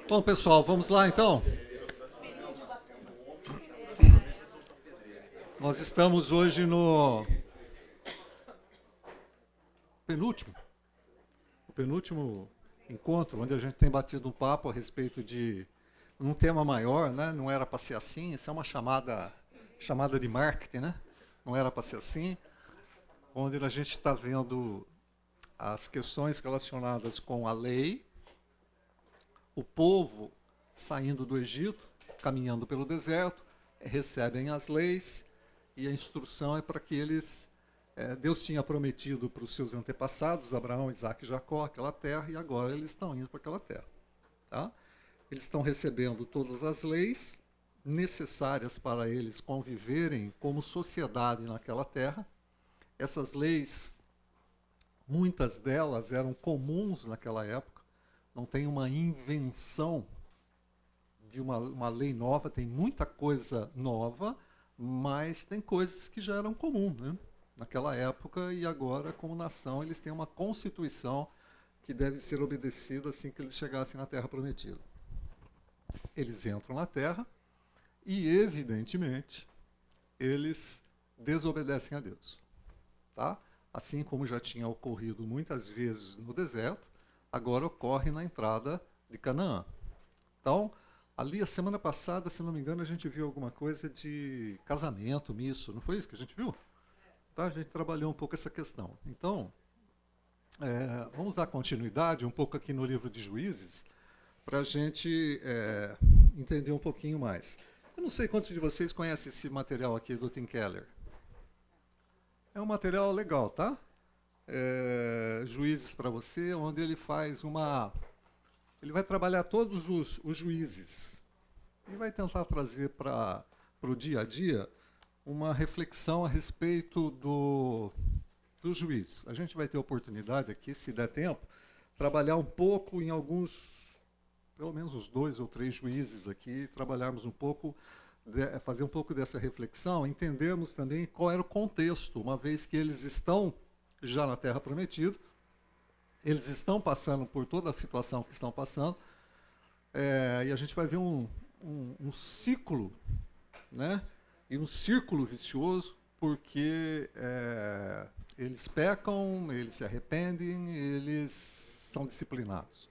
Bom, pessoal, vamos lá então? Nós estamos hoje no penúltimo, o penúltimo encontro, onde a gente tem batido um papo a respeito de um tema maior, né? Não era para ser assim, isso é uma chamada de marketing, né? Não era para ser assim, onde a gente está vendo as questões relacionadas com a lei, o povo saindo do Egito, caminhando pelo deserto, recebem as leis, e a instrução é para que eles... Deus tinha prometido para os seus antepassados, Abraão, Isaac e Jacó, aquela terra, e agora eles estão indo para aquela terra. Tá? Eles estão recebendo todas as leis necessárias para eles conviverem como sociedade naquela terra. Essas leis, muitas delas eram comuns naquela época, não tem uma invenção de uma lei nova, tem muita coisa nova, mas tem coisas que já eram comuns, né? Naquela época, e agora, como nação, eles têm uma constituição que deve ser obedecida assim que eles chegassem na Terra Prometida. Eles entram na Terra e, evidentemente, eles desobedecem a Deus. Tá? Assim como já tinha ocorrido muitas vezes no deserto, agora ocorre na entrada de Canaã. Então, ali a semana passada, se não me engano, a gente viu alguma coisa de casamento, misso, não foi isso que a gente viu? Tá? A gente trabalhou um pouco essa questão. Então, vamos dar continuidade um pouco aqui no livro de Juízes, para a gente entender um pouquinho mais. Eu não sei quantos de vocês conhecem esse material aqui do Tim Keller. É um material legal, tá? Juízes para você, onde ele faz uma... Ele vai trabalhar todos os juízes e vai tentar trazer para o dia a dia uma reflexão a respeito dos juízes. A gente vai ter oportunidade aqui, se der tempo, trabalhar um pouco em alguns, pelo menos uns 2 ou 3 juízes aqui, trabalharmos um pouco, fazer um pouco dessa reflexão, entendermos também qual era o contexto, uma vez que eles estão já na Terra Prometida, eles estão passando por toda a situação que estão passando, e a gente vai ver um ciclo, né? E um círculo vicioso, porque eles pecam, eles se arrependem, eles são disciplinados.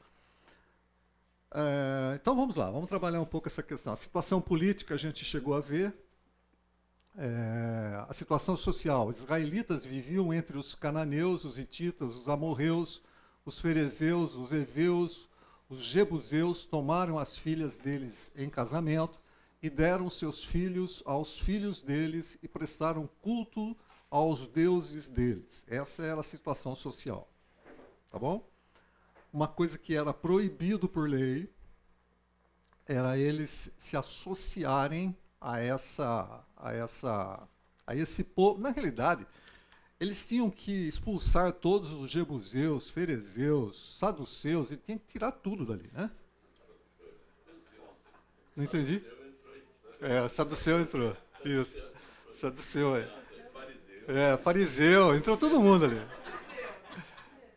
Então vamos lá, vamos trabalhar um pouco essa questão. A situação política a gente chegou a ver, a situação social. Os israelitas viviam entre os cananeus, os hititas, os amorreus, os ferezeus, os heveus, os jebuseus, tomaram as filhas deles em casamento, e deram seus filhos aos filhos deles e prestaram culto aos deuses deles. Essa era a situação social. Tá bom? Uma coisa que era proibido por lei era eles se associarem a esse povo. Na realidade, eles tinham que expulsar todos os jebuseus, ferezeus, saduceus, e tinham que tirar tudo dali, né? Não entendi? Saduceu entrou. Isso. Saduceu, fariseu, entrou todo mundo ali.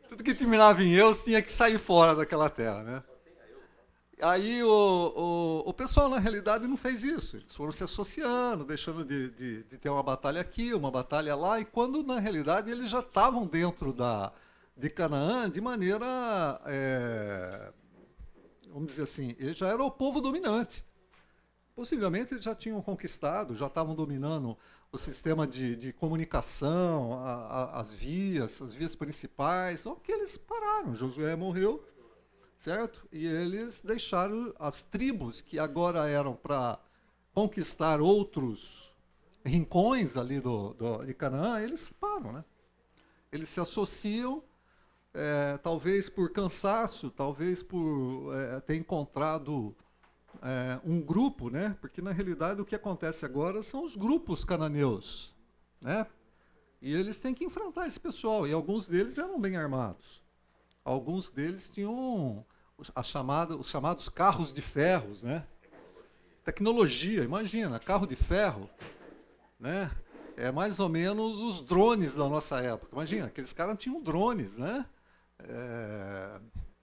Tudo que terminava em eus tinha que sair fora daquela terra, né? Aí o pessoal, na realidade, não fez isso. Eles foram se associando, deixando de ter uma batalha aqui, uma batalha lá, e quando, na realidade, eles já estavam dentro de Canaã de maneira, vamos dizer assim, eles já eram o povo dominante. Possivelmente eles já tinham conquistado, já estavam dominando o sistema de comunicação, as vias principais, só que eles pararam. Josué morreu, certo? E eles deixaram as tribos que agora eram para conquistar outros rincões ali de Canaã, eles param, né? Eles se associam, talvez por cansaço, talvez por ter encontrado um grupo, né? Porque na realidade o que acontece agora são os grupos cananeus, né? E eles têm que enfrentar esse pessoal, e alguns deles eram bem armados. Alguns deles tinham os chamados carros de ferros, né? Tecnologia, imagina, carro de ferro, né? É mais ou menos os drones da nossa época. Imagina, aqueles caras tinham drones, né?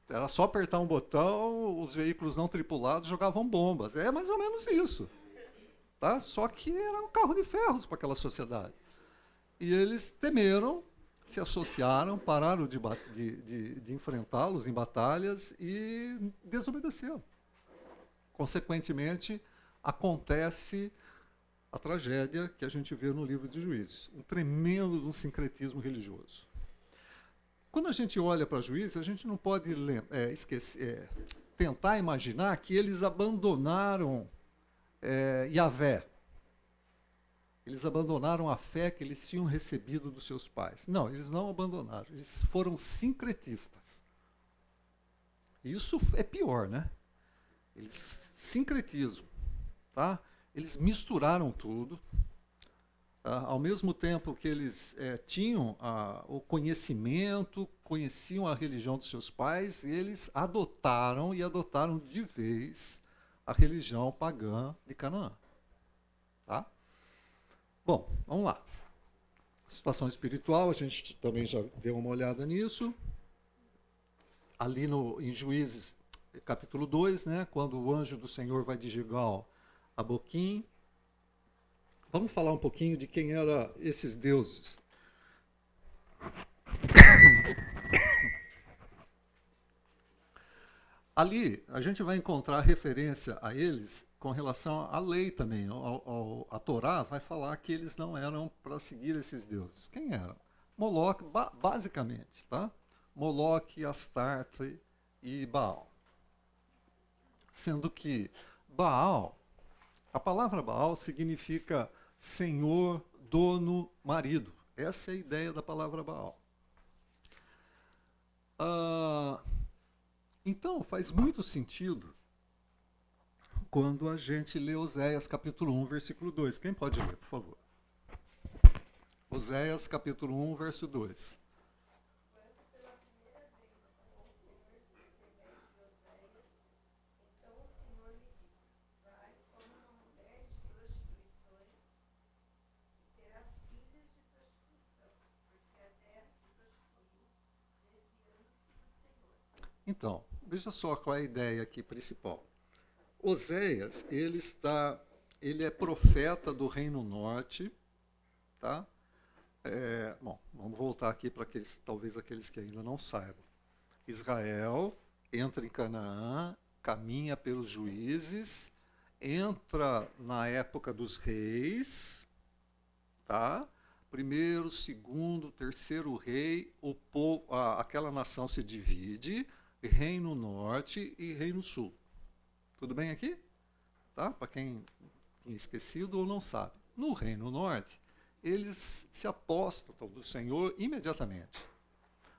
Era só apertar um botão, os veículos não tripulados jogavam bombas. É mais ou menos isso. Tá? Só que era um carro de ferros para aquela sociedade. E eles temeram, se associaram, pararam de enfrentá-los em batalhas e desobedeceram. Consequentemente, acontece a tragédia que a gente vê no livro de Juízes. Um tremendo sincretismo religioso. Quando a gente olha para Juízes, a gente não pode tentar imaginar que eles abandonaram Yahvé. Eles abandonaram a fé que eles tinham recebido dos seus pais. Não, eles não abandonaram. Eles foram sincretistas. Isso é pior, né? Eles sincretismo, tá? Eles misturaram tudo. Ao mesmo tempo que eles tinham o conhecimento, conheciam a religião dos seus pais, eles adotaram de vez a religião pagã de Canaã. Tá? Bom, vamos lá. Situação espiritual, a gente também já deu uma olhada nisso. Ali em Juízes, capítulo 2, né, quando o anjo do Senhor vai de Gilgal a Boquim. Vamos falar um pouquinho de quem eram esses deuses. Ali, a gente vai encontrar referência a eles com relação à lei também. A Torá vai falar que eles não eram para seguir esses deuses. Quem eram? Moloque, basicamente, tá? Moloque, Astarte e Baal. Sendo que Baal, a palavra Baal significa senhor, dono, marido. Essa é a ideia da palavra Baal. Então, faz muito sentido quando a gente lê Oséias capítulo 1, versículo 2. Quem pode ler, por favor? Oséias capítulo 1, verso 2. Então, veja só qual é a ideia aqui principal. Oséias, ele é profeta do Reino Norte, tá? Bom, vamos voltar aqui para talvez aqueles que ainda não saibam. Israel entra em Canaã, caminha pelos juízes, entra na época dos reis, tá? Primeiro, segundo, terceiro rei, o povo, aquela nação se divide, Reino Norte e Reino Sul. Tudo bem aqui? Tá? Para quem tinha esquecido ou não sabe. No Reino Norte, eles se apostam do Senhor imediatamente.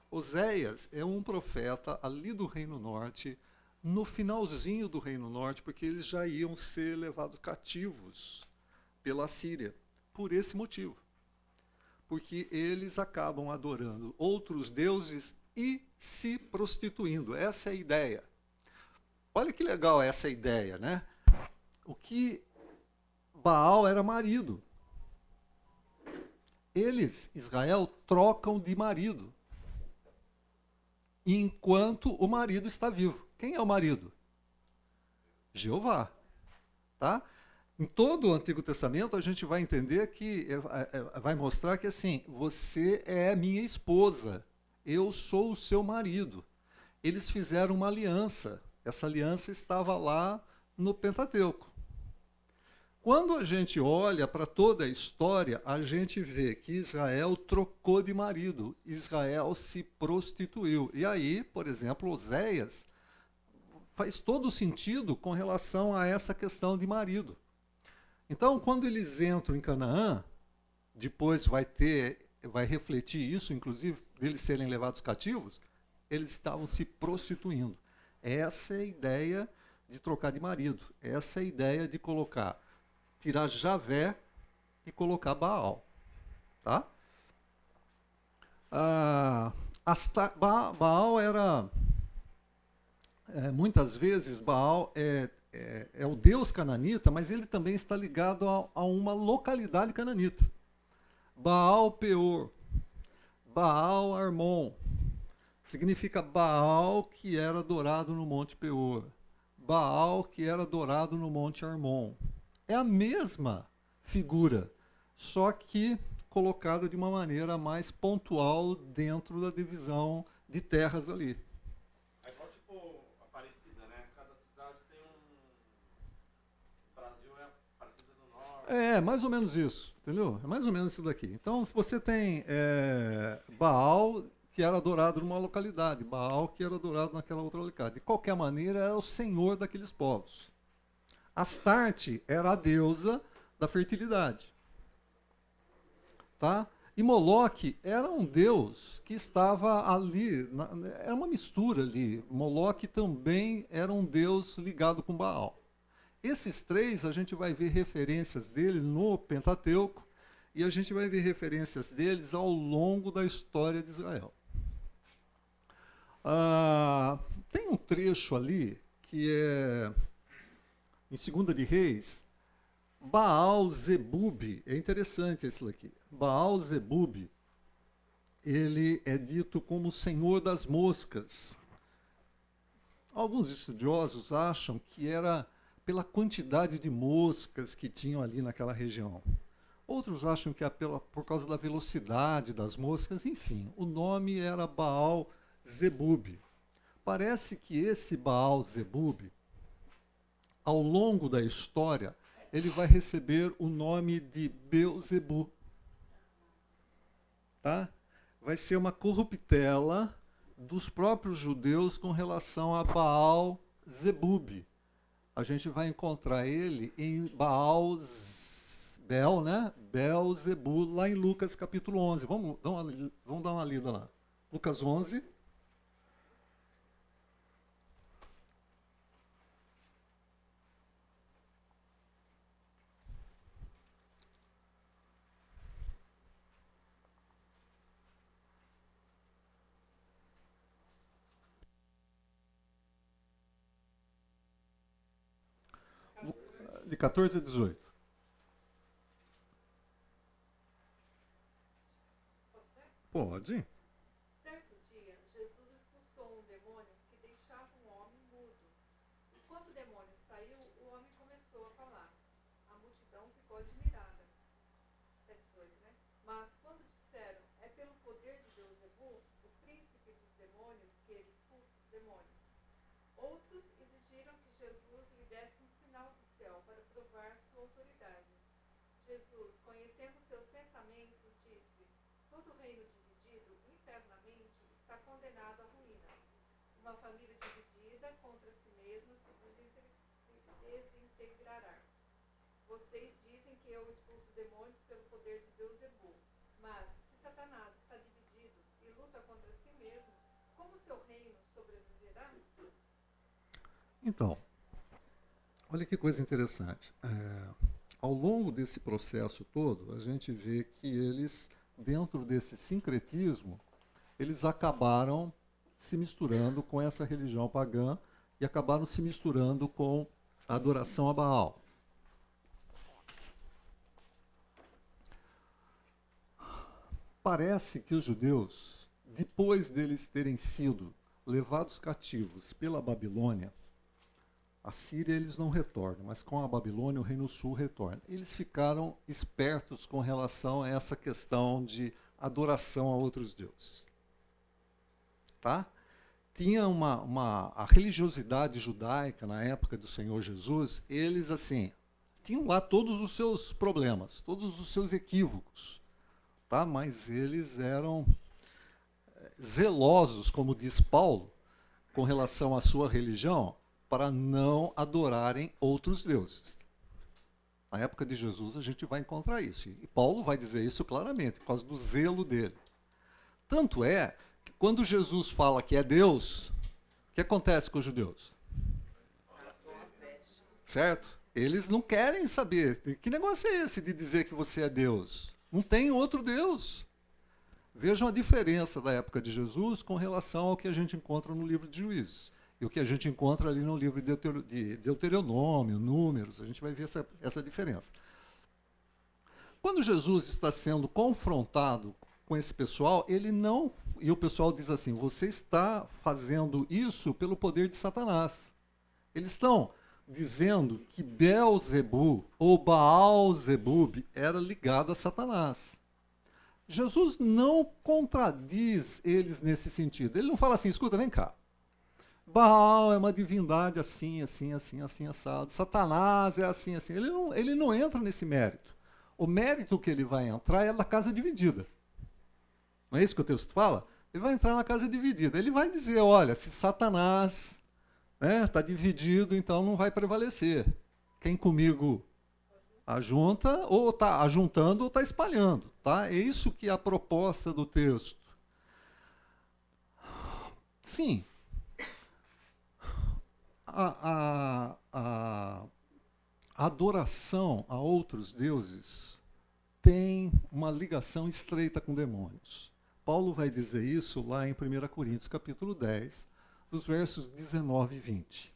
Oséias é um profeta ali do Reino Norte, no finalzinho do Reino Norte, porque eles já iam ser levados cativos pela Síria, por esse motivo. Porque eles acabam adorando outros deuses e se prostituindo. Essa é a ideia. Olha que legal essa ideia, né? O que Baal era marido. Eles, Israel, trocam de marido enquanto o marido está vivo. Quem é o marido? Jeová. Tá? Em todo o Antigo Testamento, a gente vai entender que, vai mostrar que assim, você é minha esposa, eu sou o seu marido. Eles fizeram uma aliança, essa aliança estava lá no Pentateuco. Quando a gente olha para toda a história, a gente vê que Israel trocou de marido, Israel se prostituiu. E aí, por exemplo, Oséias faz todo sentido com relação a essa questão de marido. Então, quando eles entram em Canaã, depois vai refletir isso, inclusive, deles serem levados cativos, eles estavam se prostituindo. Essa é a ideia de trocar de marido. Essa é a ideia de tirar Javé e colocar Baal. Tá? Baal era... muitas vezes, Baal é o deus cananita, mas ele também está ligado a uma localidade cananita. Baal Peor, Baal Armon, Significa Baal, que era adorado no Monte Peor. Baal, que era adorado no Monte Hermon. É a mesma figura, só que colocada de uma maneira mais pontual dentro da divisão de terras ali. É igual tipo Aparecida, né? Cada cidade tem um. O Brasil é Aparecida do Norte. É, mais ou menos isso, entendeu? É mais ou menos isso daqui. Então, se você tem Baal, que era adorado numa localidade, Baal, que era adorado naquela outra localidade. De qualquer maneira, era o senhor daqueles povos. Astarte era a deusa da fertilidade. Tá? E Moloque era um deus que estava ali, era uma mistura ali. Moloque também era um deus ligado com Baal. Esses três a gente vai ver referências dele no Pentateuco e a gente vai ver referências deles ao longo da história de Israel. Tem um trecho ali que é em 2 de Reis, Baal-Zebub, é interessante esse aqui. Baal-Zebub, ele é dito como o senhor das moscas. Alguns estudiosos acham que era pela quantidade de moscas que tinham ali naquela região. Outros acham que é por causa da velocidade das moscas, enfim, o nome era Baal-Zebub. Parece que esse Baal-Zebub, ao longo da história, ele vai receber o nome de Beuzebu. Tá? Vai ser uma corruptela dos próprios judeus com relação a Baal-Zebub. A gente vai encontrar ele em Bel-Zebu, lá em Lucas capítulo 11. Vamos dar uma lida lá. Lucas 11. De 14 a 18. Pode. Certo dia, Jesus expulsou um demônio que deixava um homem mudo. E quando o demônio saiu, o homem começou a falar. A multidão ficou admirada. É 18, né? Mas quando disseram, é pelo poder de Beuzebu, o príncipe dos demônios, que ele expulsa os demônios. Outros exigiram que Jesus lhe desse um sinal do céu para provar sua autoridade. Jesus, conhecendo seus pensamentos, disse, todo reino dividido internamente está condenado à ruína. Uma família dividida contra si mesma se desintegrará. Vocês dizem que eu expulso demônios pelo poder de Beuzebu. Mas, se Satanás está dividido e luta contra si mesmo, como seu reino sobreviverá? Então, olha que coisa interessante. Ao longo desse processo todo, a gente vê que eles, dentro desse sincretismo, eles acabaram se misturando com essa religião pagã e acabaram se misturando com a adoração a Baal. Parece que os judeus, depois deles terem sido levados cativos pela Babilônia, a Síria eles não retornam, mas com a Babilônia o Reino Sul retorna. Eles ficaram espertos com relação a essa questão de adoração a outros deuses. Tá? Tinha a religiosidade judaica na época do Senhor Jesus, eles assim, tinham lá todos os seus problemas, todos os seus equívocos, tá? Mas eles eram zelosos, como diz Paulo, com relação à sua religião, para não adorarem outros deuses. Na época de Jesus a gente vai encontrar isso. E Paulo vai dizer isso claramente, por causa do zelo dele. Tanto é que quando Jesus fala que é Deus, o que acontece com os judeus? Certo? Eles não querem saber. Que negócio é esse de dizer que você é Deus? Não tem outro Deus. Vejam a diferença da época de Jesus com relação ao que a gente encontra no livro de Juízes. E o que a gente encontra ali no livro de Deuteronômio, Números, a gente vai ver essa diferença. Quando Jesus está sendo confrontado com esse pessoal, ele não... E o pessoal diz assim, você está fazendo isso pelo poder de Satanás. Eles estão dizendo que Belzebu ou Baal-Zebub era ligado a Satanás. Jesus não contradiz eles nesse sentido. Ele não fala assim, escuta, vem cá. Baal é uma divindade assim, assim, assim, assim, assado. Satanás é assim, assim. Ele não entra nesse mérito. O mérito que ele vai entrar é da casa dividida. Não é isso que o texto fala? Ele vai entrar na casa dividida. Ele vai dizer, olha, se Satanás está dividido, então não vai prevalecer. Quem comigo ajunta, ou está ajuntando, ou está espalhando. Tá? É isso que é a proposta do texto. Sim. A adoração a outros deuses tem uma ligação estreita com demônios. Paulo vai dizer isso lá em 1 Coríntios, capítulo 10, dos versos 19 e 20.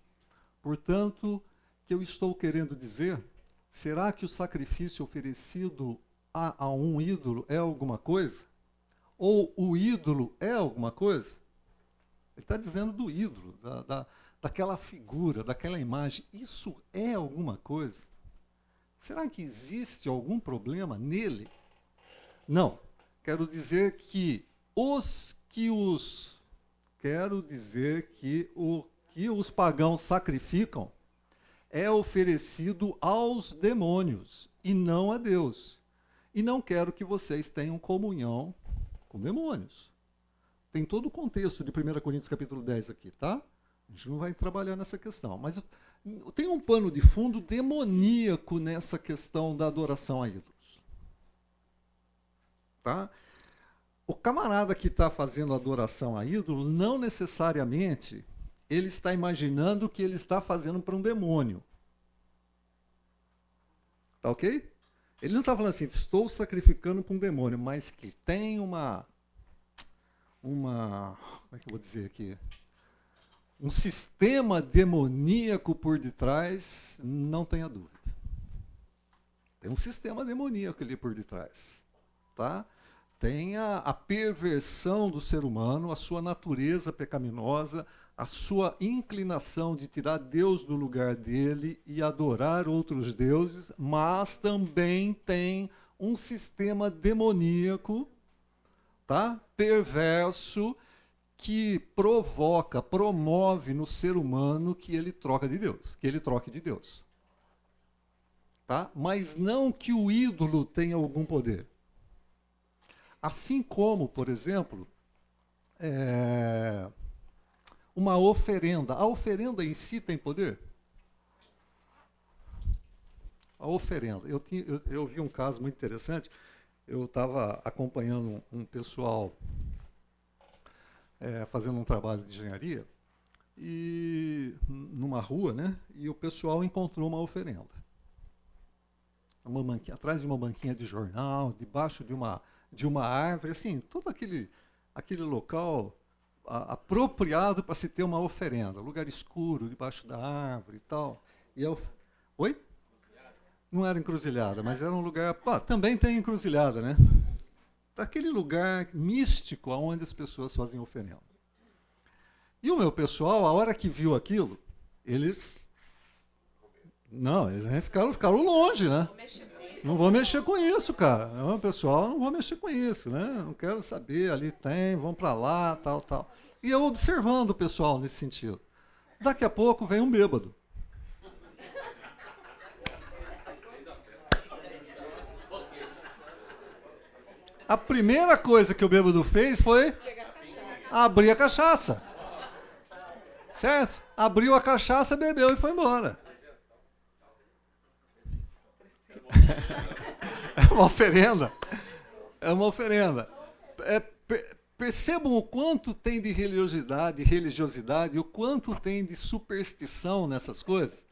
Portanto, o que eu estou querendo dizer, será que o sacrifício oferecido a um ídolo é alguma coisa? Ou o ídolo é alguma coisa? Ele está dizendo do ídolo, daquela figura, daquela imagem. Isso é alguma coisa? Será que existe algum problema nele? Não. Quero dizer que o que os pagãos sacrificam é oferecido aos demônios e não a Deus. E não quero que vocês tenham comunhão com demônios. Tem todo o contexto de 1 Coríntios capítulo 10 aqui, tá? A gente não vai trabalhar nessa questão. Mas tem um pano de fundo demoníaco nessa questão da adoração a ídolos. Tá? O camarada que está fazendo adoração a ídolo, não necessariamente ele está imaginando que ele está fazendo para um demônio. Tá ok? Ele não está falando assim, estou sacrificando para um demônio, mas que tem uma... Como é que eu vou dizer aqui? Um sistema demoníaco por detrás, não tenha dúvida. Tem um sistema demoníaco ali por detrás. Tá? Tem a perversão do ser humano, a sua natureza pecaminosa, a sua inclinação de tirar Deus do lugar dele e adorar outros deuses, mas também tem um sistema demoníaco, tá? Perverso, que promove no ser humano que ele troque de Deus. Tá? Mas não que o ídolo tenha algum poder. Assim como, por exemplo, uma oferenda. A oferenda em si tem poder? A oferenda. Eu vi um caso muito interessante. Eu estava acompanhando um pessoal fazendo um trabalho de engenharia e numa rua, né? E o pessoal encontrou uma oferenda. Uma banquinha, atrás de uma banquinha de jornal, debaixo de uma árvore, assim, todo aquele local apropriado para se ter uma oferenda, lugar escuro, debaixo da árvore e tal. Oi? Não era encruzilhada, mas era um lugar... também tem encruzilhada, né? Daquele lugar místico onde as pessoas fazem oferenda. E o meu pessoal, a hora que viu aquilo, eles ficaram longe, né? Não vou mexer com isso, cara. Não, pessoal, não vou mexer com isso, né? Não quero saber, ali tem, vão para lá, tal. E eu observando o pessoal nesse sentido. Daqui a pouco vem um bêbado. A primeira coisa que o bêbado fez foi abrir a cachaça. Certo? Abriu a cachaça, bebeu e foi embora. É uma oferenda. É uma oferenda. Percebam o quanto tem de religiosidade, o quanto tem de superstição nessas coisas.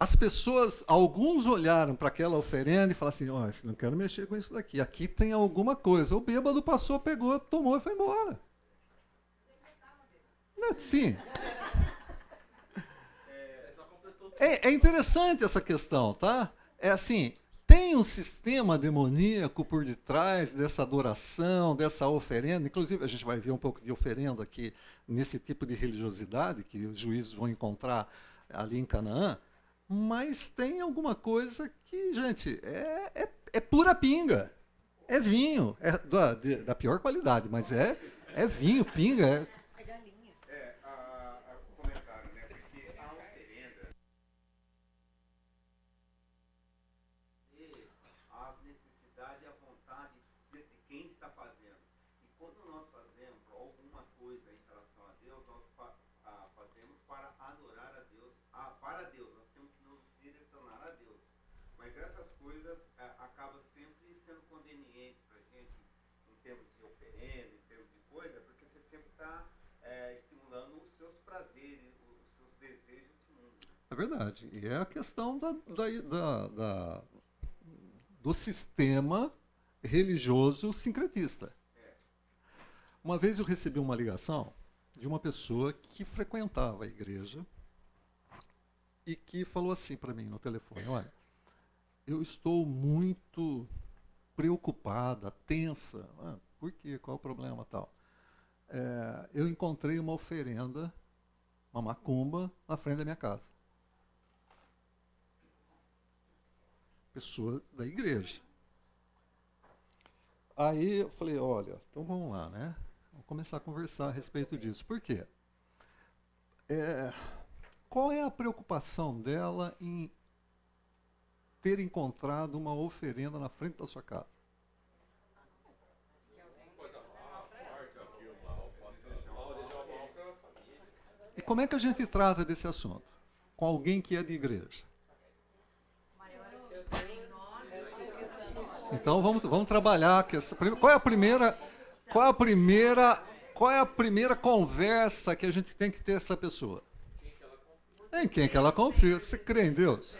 As pessoas, alguns olharam para aquela oferenda e falaram assim, não quero mexer com isso daqui, aqui tem alguma coisa. O bêbado passou, pegou, tomou e foi embora. Sim. É interessante essa questão, tá? É assim, tem um sistema demoníaco por detrás dessa adoração, dessa oferenda. Inclusive, a gente vai ver um pouco de oferenda aqui nesse tipo de religiosidade que os juízes vão encontrar ali em Canaã. Mas tem alguma coisa que, gente, é pura pinga. É vinho. É da pior qualidade, mas é vinho, pinga. É galinha. O comentário, né? Porque a oferenda, as necessidades e a vontade de quem está fazendo. E quando nós fazemos alguma coisa em relação a Deus, nós fazemos para adorar a Deus, para Deus. Nós temos que nos direcionar a Deus. Mas essas coisas acabam sempre sendo convenientes para a gente, em termos de oferenda, em termos de coisa, porque você sempre está estimulando os seus prazeres, os seus desejos de mundo. É verdade. E é a questão do sistema religioso sincretista. Uma vez eu recebi uma ligação de uma pessoa que frequentava a igreja e que falou assim para mim no telefone: olha, eu estou muito preocupada, tensa. Por quê? Qual é o problema tal? Eu encontrei uma oferenda, uma macumba, na frente da minha casa. Pessoa da igreja. Aí eu falei: olha, então vamos lá, né? Vamos começar a conversar a respeito disso. Por quê? Qual é a preocupação dela em ter encontrado uma oferenda na frente da sua casa? E como é que a gente trata desse assunto? Com alguém que é de igreja. Então vamos trabalhar. Qual é a primeira conversa que a gente tem que ter essa pessoa? Em quem que ela confia? Você crê em Deus?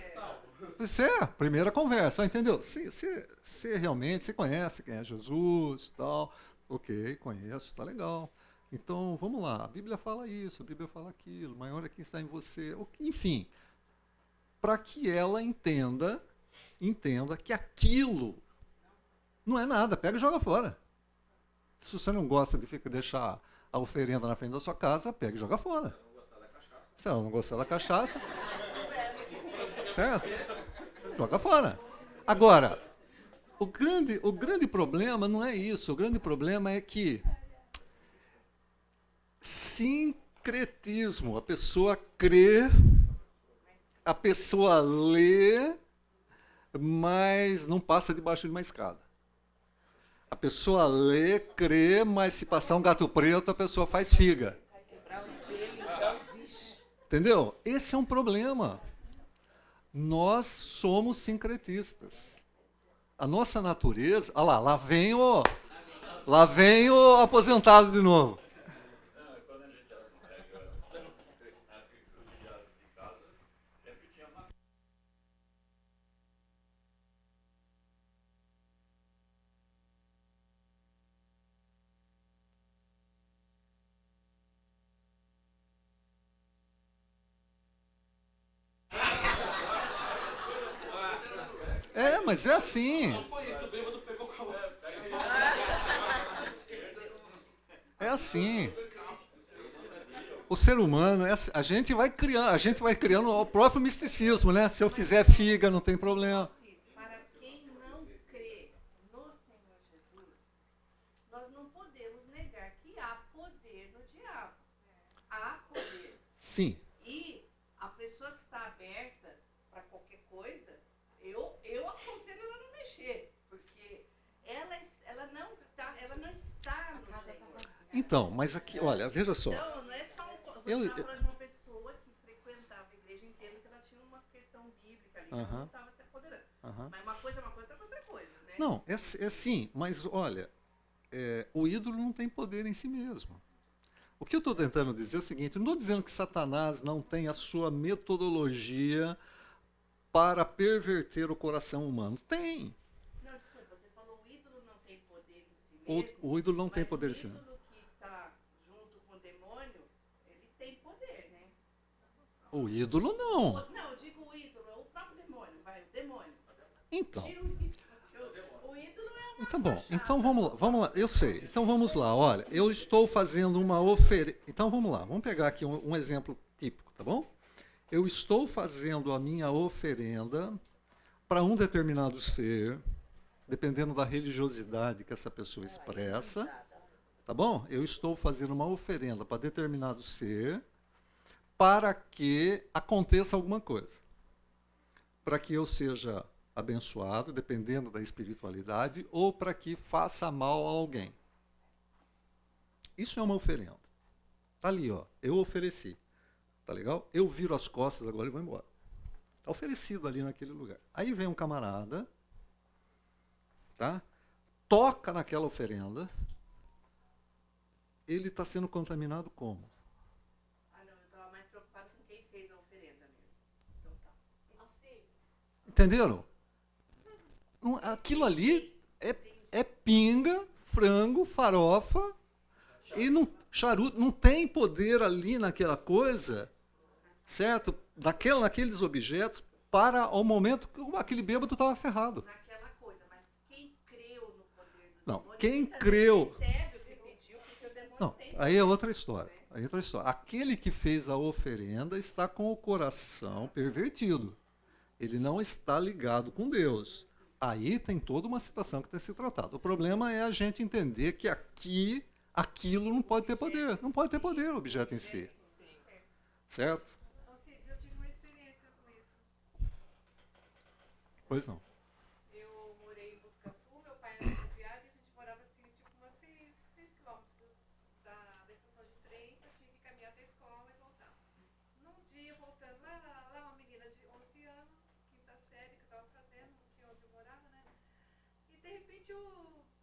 Isso é a primeira conversa, entendeu? Se realmente você conhece quem é Jesus, tal, ok, conheço, tá legal. Então vamos lá, a Bíblia fala isso, a Bíblia fala aquilo, maior é quem está em você, enfim, para que ela entenda que aquilo não é nada, pega e joga fora. Se você não gosta de deixar a oferenda na frente da sua casa, pega e joga fora. Se ela não gostar da cachaça, certo? Joga fora. Agora, o grande problema não é isso. O grande problema é que sincretismo. A pessoa crê, a pessoa lê, mas não passa debaixo de uma escada. A pessoa lê, crê, mas se passar um gato preto, a pessoa faz figa. Entendeu? Esse é um problema. Nós somos sincretistas. A nossa natureza... Olha lá vem o aposentado de novo. Mas é assim. É assim. O ser humano, a gente vai criando o próprio misticismo, né? Se eu fizer figa, não tem problema. Para quem não crê no Senhor Jesus, nós não podemos negar que há poder no diabo. Há poder. Sim. E a pessoa que está aberta para qualquer coisa, eu aconselho ela a não mexer, porque ela não está no Senhor. Então, mas aqui, olha, veja só. Então, não é só você está falando de uma pessoa que frequentava a igreja, entendo que ela tinha uma questão bíblica ali, que ela não estava se apoderando. Mas uma coisa é uma coisa, outra coisa, né? Não, é sim, mas olha, o ídolo não tem poder em si mesmo. O que eu estou tentando dizer é o seguinte: eu não estou dizendo que Satanás não tem a sua metodologia para perverter o coração humano. Tem. Não, desculpa, você falou o ídolo não tem poder em si mesmo. O ídolo não tem poder em si mesmo. O ídolo que está junto com o demônio, ele tem poder, né? O ídolo não. Não, eu digo o ídolo, o próprio demônio, o demônio. Então, Tira o ídolo. O ídolo é uma então bom, fachada. então vamos lá, eu sei. Então vamos lá, olha, eu estou fazendo uma oferenda. Então vamos lá, vamos pegar aqui um exemplo típico, tá bom? Eu estou fazendo a minha oferenda para um determinado ser, dependendo da religiosidade que essa pessoa expressa, tá bom? Eu estou fazendo uma oferenda para determinado ser para que aconteça alguma coisa. Para que eu seja abençoado, dependendo da espiritualidade, ou para que faça mal a alguém. Isso é uma oferenda. Tá ali, ó, eu ofereci. Tá legal? Eu viro as costas agora e vou embora. Está oferecido ali naquele lugar. Aí vem um camarada, tá? Toca naquela oferenda, ele está sendo contaminado como? Ah, não, eu estava mais preocupado com quem fez a oferenda mesmo. Então tá. Entenderam? Aquilo ali é pinga, frango, farofa, e não, charuto, não tem poder ali naquela coisa, certo? Naqueles objetos, para o momento que aquele bêbado estava ferrado. Naquela coisa, mas quem creu no poder do Não, demônio, quem muitas creu. vezes recebe o que pediu, porque o demônio Não, tem aí é outra história. Aí é outra história. Aquele que fez a oferenda está com o coração pervertido. Ele não está ligado com Deus. Aí tem toda uma situação que tem que ser tratada. O problema é a gente entender que aquilo não pode ter poder. Não pode ter poder o objeto em si. Certo? Alcides, eu tive uma experiência com isso. Pois não. Eu morei em Botucatu, meu pai era rodoviário e a gente morava assim, tipo, umas 6 quilômetros da estação de trem, eu tinha que caminhar até a escola e voltar. Num dia, voltando lá uma menina de 11 anos, quinta série, que eu estava fazendo, não tinha onde eu morava, né? E de repente eu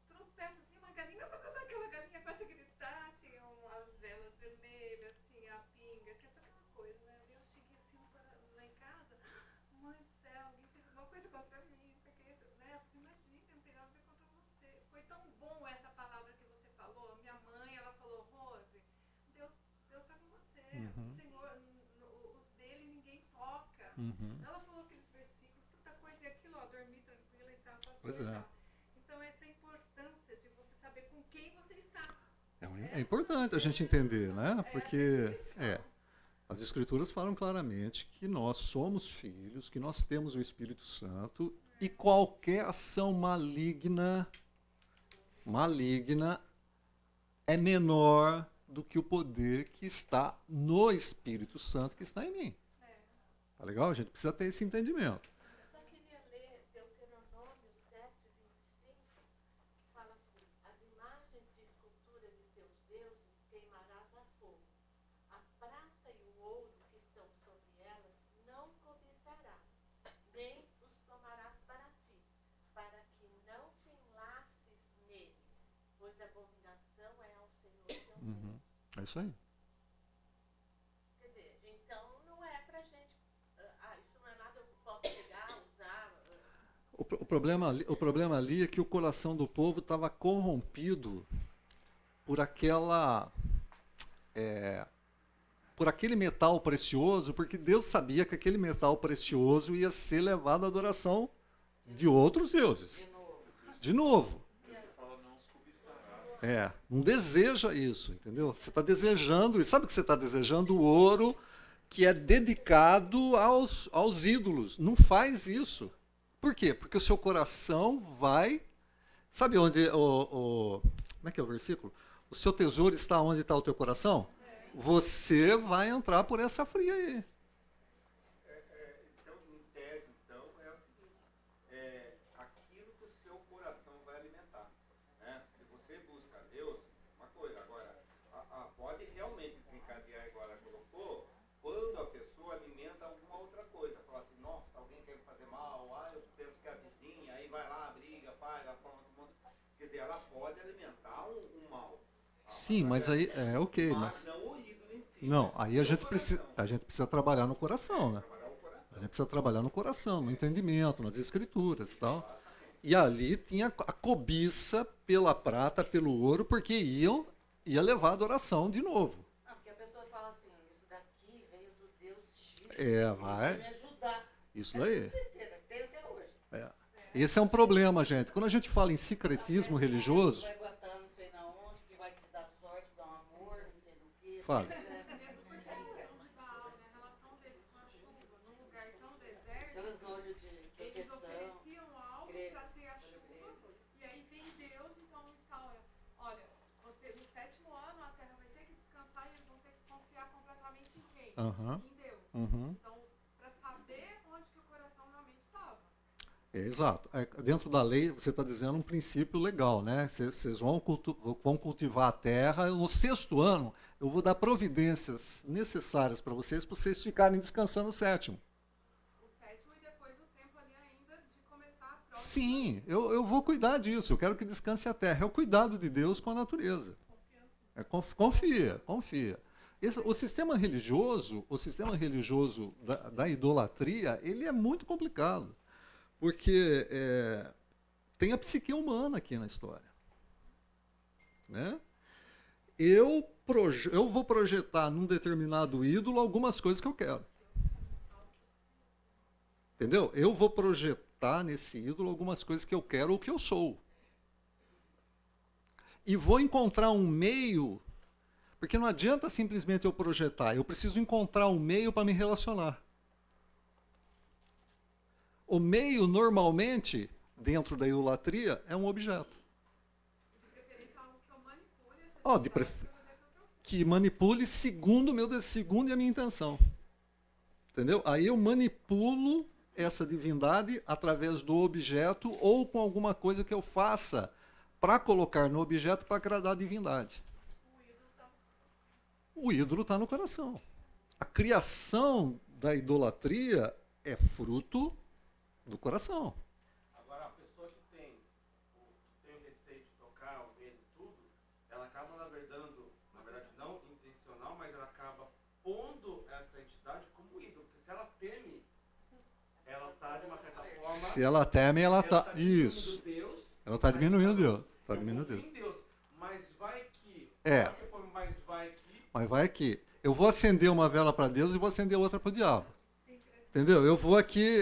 tropeço assim, uma galinha, aquela galinha começa a gritar, tinha as velas vermelhas, tinha a pinga, tinha toda aquela coisa, né? Eu cheguei assim lá em casa, mãe do céu, alguém fez alguma coisa contra mim, porque, né? Eu falei, imagina, não tem nada a ver contra você. Foi tão bom essa palavra que você falou, a minha mãe, ela falou, Rose, Deus está com você, Uhum. o Senhor, os dele ninguém toca. Uhum. Ela falou aqueles versículos, tanta coisa, e aquilo, ó, dormir tranquila e tal, passou Pois e é. tal. Então, essa importância de você saber com quem você está. É importante a gente entender, né? Porque as Escrituras falam claramente que nós somos filhos, que nós temos o Espírito Santo e qualquer ação maligna é menor do que o poder que está no Espírito Santo que está em mim. Tá legal? A gente precisa ter esse entendimento. Eu só queria ler Deuteronômio 7:25, que fala assim: as imagens de escultura de seus deuses queimarás a fogo. A prata e o ouro que estão sobre elas não cobiçarás, nem os tomarás para ti, para que não te enlaces nele, pois abominação é ao Senhor teu Deus. É isso aí. Quer dizer, então não é pra gente. Isso não é nada eu posso pegar, usar. O problema ali é que o coração do povo estava corrompido por por aquele metal precioso, porque Deus sabia que aquele metal precioso ia ser levado à adoração de outros deuses. De novo. Não deseja isso, entendeu? Você está desejando, e sabe o que você está desejando? O ouro que é dedicado aos ídolos. Não faz isso. Por quê? Porque o seu coração vai... Sabe onde... como é que é o versículo? O seu tesouro está onde está o teu coração? Você vai entrar por essa fria aí. Então, em tese, então, é o seguinte, aquilo que o seu coração vai alimentar. Né? Se você busca Deus, uma coisa. Agora, pode realmente desencadear, igual ela colocou, quando a pessoa alimenta alguma outra coisa. Fala assim, nossa, alguém quer me fazer mal, eu penso que é a vizinha, aí vai lá, briga, pai, lá fala todo mundo. Quer dizer, ela pode alimentar um mal. Sim, mas aí... ok, mas... não o ídolo em si. Não, aí a gente precisa trabalhar no coração, né? A gente precisa trabalhar no coração, no entendimento, nas escrituras e tal. E ali tinha a cobiça pela prata, pelo ouro, porque ia levar a adoração de novo. Não, porque a pessoa fala assim: isso daqui veio do Deus X. Vai. Me ajudar. Isso daí. Besteira, tem até hoje. Esse é um problema, gente. Quando a gente fala em secretismo religioso... Vai botar não sei na onde, que vai te dar sorte, dar um amor, não sei do que. Fala. Mesmo porque a questão de Baal, né, a relação deles com a chuva, num lugar tão deserto, Aqueles olhos de eles proteção. ofereciam algo grego, para ter a chuva, e aí vem Deus, então instaura, olha, você, no 7º ano a terra vai ter que descansar e eles vão ter que confiar completamente em quem? Aham. Em Deus. Uhum. Então, para saber onde que o coração realmente estava. Exato. Dentro da lei, você está dizendo um princípio legal, né? Vocês vão cultivar a terra. No 6º ano, eu vou dar providências necessárias para vocês ficarem descansando no 7º. O 7º e depois o tempo ali ainda de começar a próxima. Sim, eu vou cuidar disso. Eu quero que descanse a terra. É o cuidado de Deus com a natureza. Confia. O sistema religioso da idolatria, ele é muito complicado. Porque tem a psique humana aqui na história. Né? Eu vou projetar num determinado ídolo algumas coisas que eu quero. Entendeu? Eu vou projetar nesse ídolo algumas coisas que eu quero ou que eu sou. E vou encontrar um meio, porque não adianta simplesmente eu projetar, eu preciso encontrar um meio para me relacionar. O meio, normalmente, dentro da idolatria, é um objeto. De preferência algo que eu manipule essa que manipule segundo a minha intenção. Entendeu? Aí eu manipulo essa divindade através do objeto ou com alguma coisa que eu faça para colocar no objeto para agradar a divindade. O ídolo está no coração. A criação da idolatria é fruto do coração. Agora, a pessoa que tem o receio de tocar, o medo e tudo, ela acaba, na verdade, não intencional, mas ela acaba pondo essa entidade como ídolo. Porque se ela teme, ela está, de uma certa forma... Se ela teme, ela está... Isso. Deus, ela está diminuindo Deus. Está eu diminuindo confio Deus. em Deus, mas vai que... Mas vai que... Eu vou acender uma vela para Deus e vou acender outra para o diabo. Entendeu? Eu vou aqui...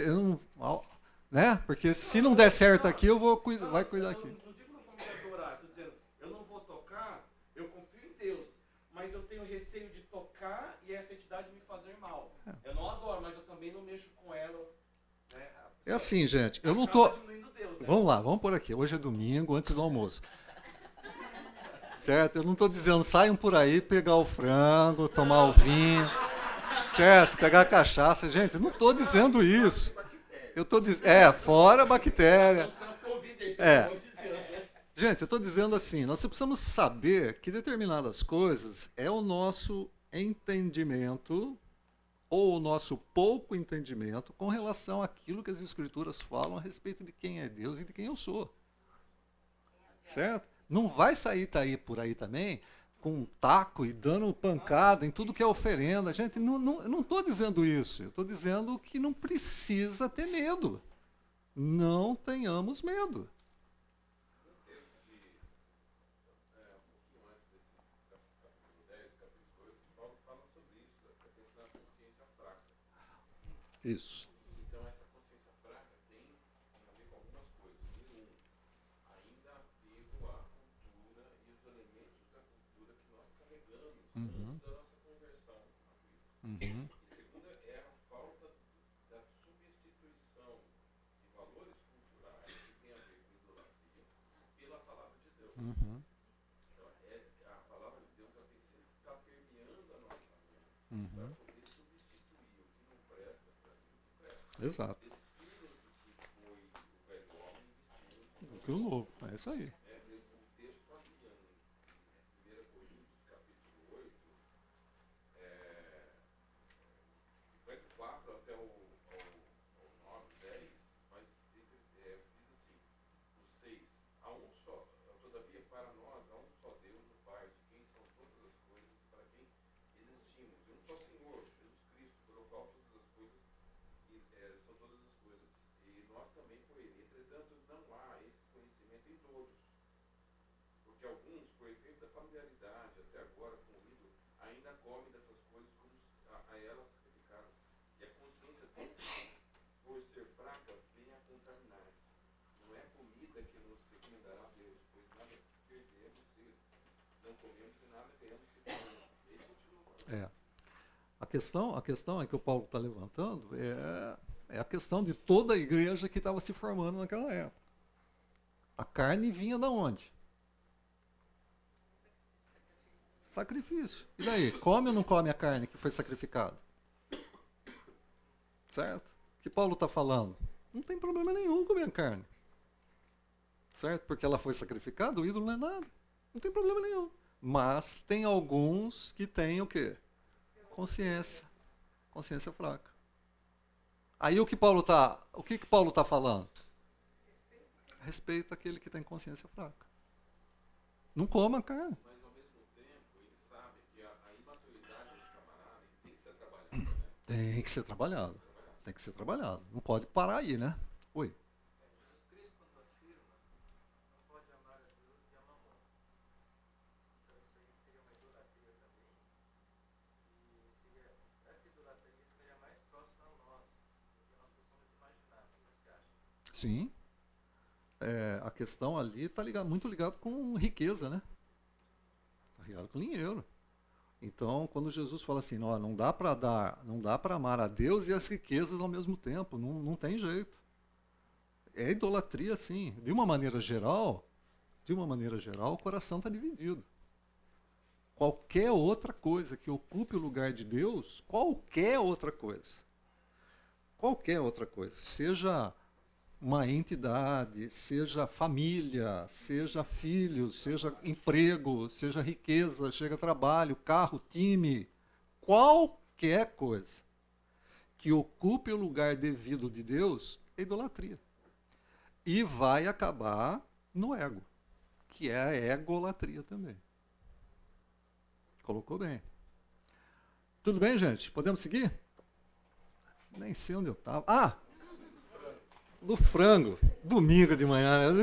né? Porque se não der certo aqui, eu vou vai cuidar aqui. Não digo não vou me adorar, estou dizendo, eu não vou tocar, eu confio em Deus, mas eu tenho receio de tocar e essa entidade me fazer mal. Eu não adoro, mas eu também não mexo com ela. Né? É assim, gente, eu não tô... Deus, né? Vamos lá, vamos por aqui. Hoje é domingo, antes do almoço. Certo? Eu não estou dizendo, saiam por aí pegar o frango, tomar o vinho, certo? Pegar a cachaça. Gente, eu não estou dizendo isso. Eu estou dizendo, fora a bactéria. Gente, eu estou dizendo assim, nós precisamos saber que determinadas coisas é o nosso entendimento ou o nosso pouco entendimento com relação àquilo que as Escrituras falam a respeito de quem é Deus e de quem eu sou. Certo? Não vai sair por aí também com um taco e dando pancada em tudo que é oferenda. Gente, não estou dizendo isso. Eu estou dizendo que não precisa ter medo. Não tenhamos medo. Isso. Então, essa consciência fraca tem a ver com algumas coisas. Número 1, ainda apego à cultura e os elementos da cultura que nós carregamos antes da nossa conversão a Cristo. E segunda é a falta da substituição de valores culturais que tem a ver com idolatria pela palavra de Deus. Então, a palavra de Deus ela tem que estar permeando a nossa mente para poder substituir o que não presta para aquilo que presta. Exato. O que o novo, é isso aí. O texto familiano, 1 Coríntios, capítulo 8, vai do 4 até o 9, 10, mas diz assim, o 6, há um só, todavia para nós há um só Deus, o Pai, de quem são todas as coisas, para quem existimos, e um só Senhor, Jesus Cristo, pelo qual todas as coisas são todas as coisas, e nós também por ele. Entretanto, não há esse conhecimento em todos, porque alguns, por efeito da familiaridade até agora com o ídolo, ainda comem dessas coisas como a elas sacrificadas, e a consciência deles, por ser fraca, vem a contaminar-se. vida que nos recomendará Deus, pois nada perdemos se não comemos e nada ganhamos se comemos. E aí continua falando. A questão é que o Paulo está levantando é a questão de toda a igreja que estava se formando naquela época. A carne vinha da onde? Sacrifício. E daí? Come ou não come a carne que foi sacrificada? Certo? O que Paulo está falando? Não tem problema nenhum comer a carne. Certo? Porque ela foi sacrificada, o ídolo não é nada. Não tem problema nenhum. Mas tem alguns que têm o quê? Consciência. Consciência fraca. Aí o que Paulo está falando? Respeita aquele que tem consciência fraca. Não coma a carne. Mas ao mesmo tempo, ele sabe que a imaturidade desse camarada ele tem que ser trabalhada, né? Tem que ser trabalhado. Tem que ser trabalhado. Não pode parar aí, né? Oi. Jesus Cristo, quando afirma, não pode amar a Deus e a mamon. Então isso aí seria uma idolatria também. E essa idolatria seria mais próxima a nós, do que nós possamos imaginar. O que você acha? Sim. A questão ali está muito ligado com riqueza, né? Está ligado com dinheiro. Então, quando Jesus fala assim, não dá para amar a Deus e as riquezas ao mesmo tempo, não tem jeito. É idolatria, sim. De uma maneira geral, o coração está dividido. Qualquer outra coisa que ocupe o lugar de Deus, qualquer outra coisa, seja uma entidade, seja família, seja filhos, seja emprego, seja riqueza, seja trabalho, carro, time, qualquer coisa que ocupe o lugar devido de Deus é idolatria. E vai acabar no ego, que é a egolatria também. Colocou bem. Tudo bem, gente? Podemos seguir? Nem sei onde eu estava. Do frango, domingo de manhã. Não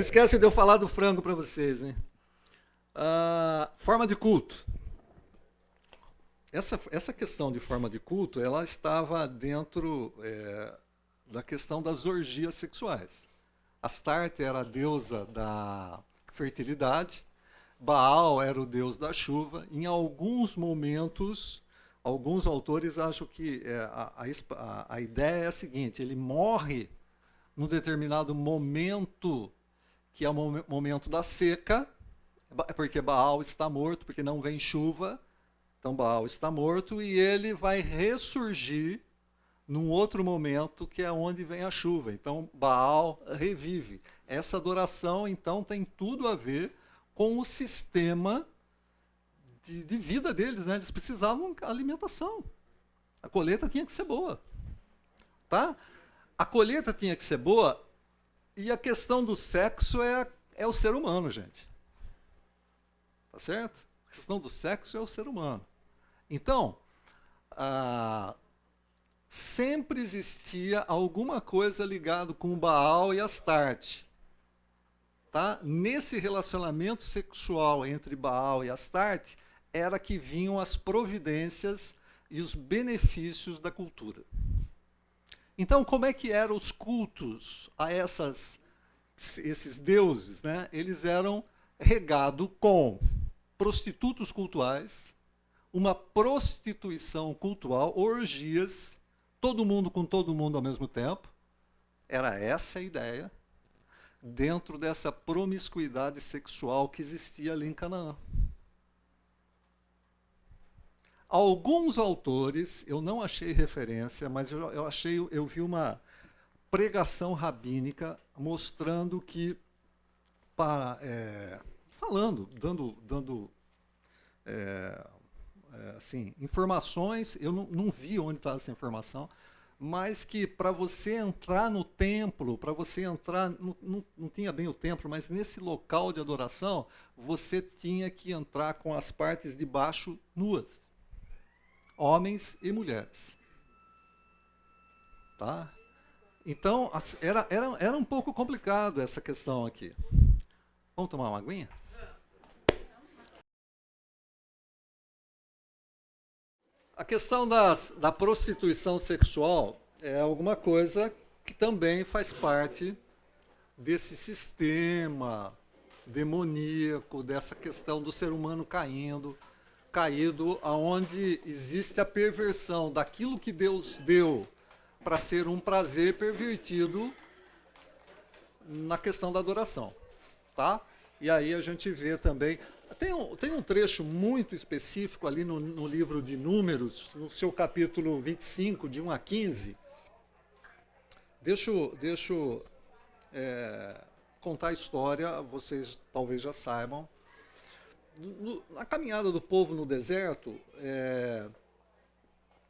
esquece de eu falar do frango para vocês, hein? Forma de culto. Essa questão de forma de culto, ela estava dentro da questão das orgias sexuais. Astarte era a deusa da fertilidade, Baal era o deus da chuva. Em alguns momentos, alguns autores acham que a ideia é a seguinte: ele morre num determinado momento, que é o momento da seca, porque Baal está morto, porque não vem chuva, então Baal está morto, e ele vai ressurgir num outro momento, que é onde vem a chuva. Então Baal revive. Essa adoração, então, tem tudo a ver com o sistema de vida deles, né? Eles precisavam de alimentação. A colheita tinha que ser boa. Tá? A colheita tinha que ser boa, e a questão do sexo é o ser humano, gente. Tá certo? A questão do sexo é o ser humano. Então, sempre existia alguma coisa ligada com Baal e Astarte. Tá? Nesse relacionamento sexual entre Baal e Astarte, era que vinham as providências e os benefícios da cultura. Então, como é que eram os cultos a esses deuses? Né? Eles eram regados com prostitutos cultuais, uma prostituição cultural, orgias, todo mundo com todo mundo ao mesmo tempo. Era essa a ideia, dentro dessa promiscuidade sexual que existia ali em Canaã. Alguns autores, eu não achei referência, mas eu vi uma pregação rabínica mostrando que, dando assim, informações, eu não vi onde está essa informação, mas que para você entrar no templo, para você entrar, não tinha bem o templo, mas nesse local de adoração, você tinha que entrar com as partes de baixo nuas. Homens e mulheres. Tá? Então, era um pouco complicado essa questão aqui. Vamos tomar uma aguinha? A questão da prostituição sexual é alguma coisa que também faz parte desse sistema demoníaco, dessa questão do ser humano caído, aonde existe a perversão daquilo que Deus deu para ser um prazer pervertido na questão da adoração, tá? E aí a gente vê também, tem um trecho muito específico ali no livro de Números, no seu capítulo 25, de 1 a 15. Deixa eu contar a história, vocês talvez já saibam. Na caminhada do povo no deserto,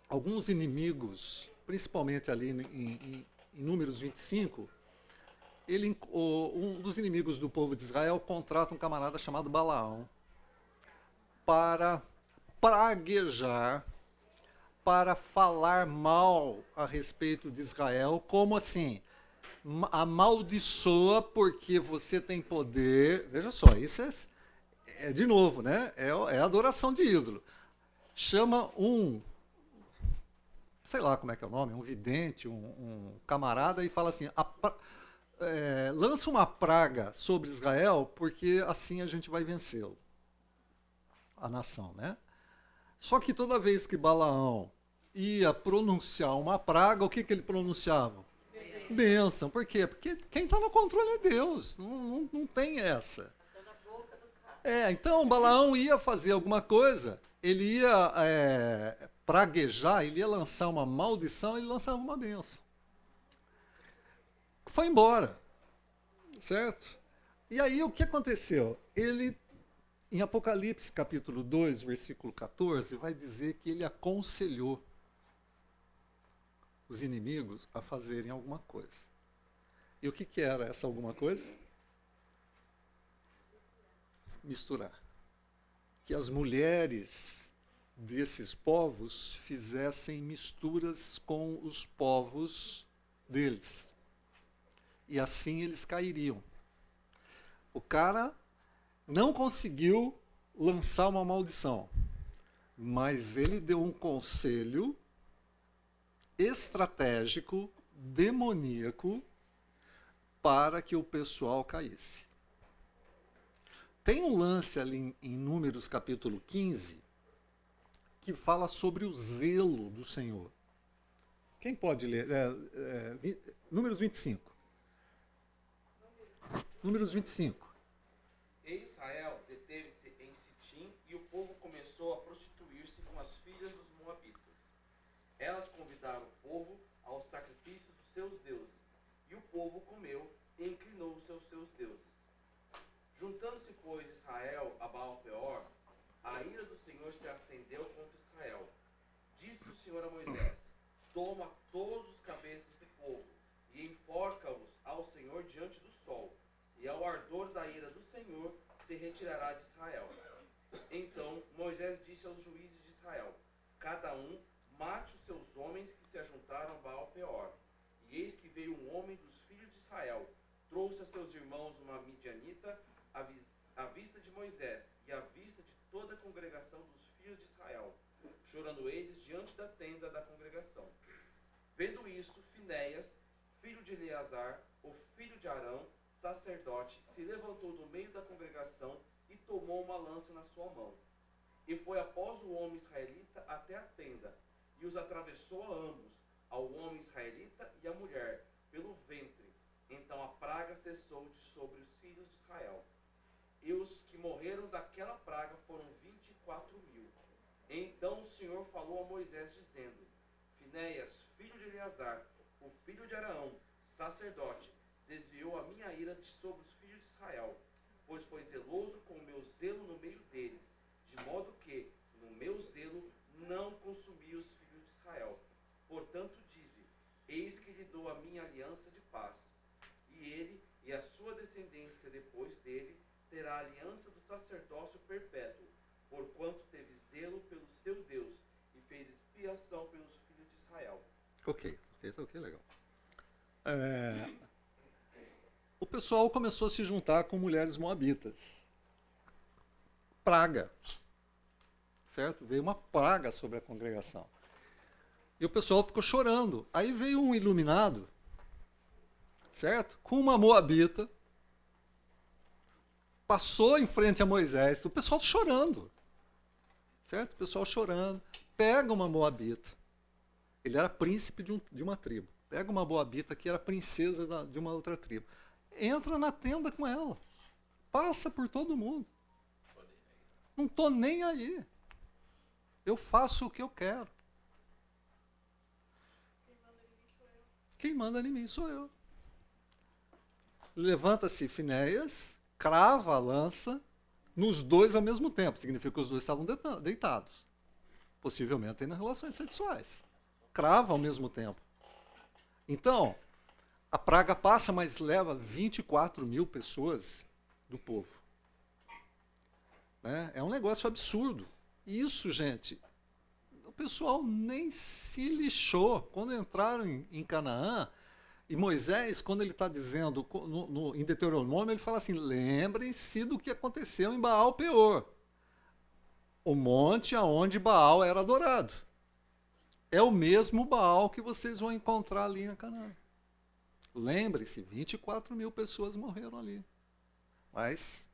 alguns inimigos, principalmente ali em Números 25, um dos inimigos do povo de Israel contrata um camarada chamado Balaão para praguejar, para falar mal a respeito de Israel, como assim, amaldiçoa porque você tem poder. Veja só, isso é de novo, né? É adoração de ídolo. Chama sei lá como é que é o nome, um vidente, um camarada, e fala assim, lança uma praga sobre Israel, porque assim a gente vai vencê-lo, a nação, né? Só que toda vez que Balaão ia pronunciar uma praga, o que ele pronunciava? Bênção. Por quê? Porque quem está no controle é Deus, não tem essa. Então Balaão ia fazer alguma coisa, ele ia praguejar, ele ia lançar uma maldição, ele lançava uma bênção. Foi embora, certo? E aí o que aconteceu? Ele, em Apocalipse capítulo 2, versículo 14, vai dizer que ele aconselhou os inimigos a fazerem alguma coisa. E o que era essa alguma coisa? Misturar. Que as mulheres desses povos fizessem misturas com os povos deles. E assim eles cairiam. O cara não conseguiu lançar uma maldição, mas ele deu um conselho estratégico, demoníaco, para que o pessoal caísse. Tem um lance ali em Números capítulo 15, que fala sobre o zelo do Senhor. Quem pode ler? Números 25. Números 25. E Israel deteve-se em Sitim, e o povo começou a prostituir-se com as filhas dos moabitas. Elas convidaram o povo ao sacrifício dos seus deuses, e o povo comeu e inclinou-se aos seus deuses. Juntando-se, pois, Israel a Baal-Peor, a ira do Senhor se acendeu contra Israel. Disse o Senhor a Moisés: toma todos os cabeças do povo e enforca-os ao Senhor diante do sol, e ao ardor da ira do Senhor se retirará de Israel. Então Moisés disse aos juízes de Israel: cada um mate os seus homens que se ajuntaram a Baal-Peor. E eis que veio um homem dos filhos de Israel, trouxe a seus irmãos uma midianita à vista de Moisés e à vista de toda a congregação dos filhos de Israel, chorando eles diante da tenda da congregação. Vendo isso, Finéias, filho de Eleazar, o filho de Arão, sacerdote, se levantou do meio da congregação e tomou uma lança na sua mão. E foi após o homem israelita até a tenda, e os atravessou a ambos, ao homem israelita e à mulher, pelo ventre. Então a praga cessou de sobre os filhos de Israel. E os que morreram daquela praga foram 24.000. Então o Senhor falou a Moisés, dizendo: Finéias, filho de Eleazar, o filho de Arão, sacerdote, desviou a minha ira de sobre os filhos de Israel, pois foi zeloso com o meu zelo no meio deles, de modo que, no meu zelo, não consumi os filhos de Israel. Portanto, dize: eis que lhe dou a minha aliança de paz. E ele e a sua descendência depois dele terá a aliança do sacerdócio perpétuo, porquanto teve zelo pelo seu Deus e fez expiação pelos filhos de Israel. Ok, legal. O pessoal começou a se juntar com mulheres moabitas. Praga. Certo? Veio uma praga sobre a congregação. E o pessoal ficou chorando. Aí veio um iluminado certo? Com uma moabita, passou em frente a Moisés, o pessoal chorando, certo? O pessoal chorando, pega uma moabita, ele era príncipe de uma tribo, pega uma moabita que era princesa de uma outra tribo, entra na tenda com ela, passa por todo mundo, não estou nem aí, eu faço o que eu quero. Quem manda em mim sou eu. Levanta-se Finéias, crava a lança nos dois ao mesmo tempo. Significa que os dois estavam deitados. Possivelmente tendo relações sexuais. Crava ao mesmo tempo. Então, a praga passa, mas leva 24 mil pessoas do povo. Né? É um negócio absurdo. Isso, gente, o pessoal nem se lixou. Quando entraram em Canaã, e Moisés, quando ele está dizendo, em Deuteronômio, ele fala assim, lembrem-se do que aconteceu em Baal Peor, o monte aonde Baal era adorado. É o mesmo Baal que vocês vão encontrar ali em Canaã. Lembre-se, 24 mil pessoas morreram ali. Mas,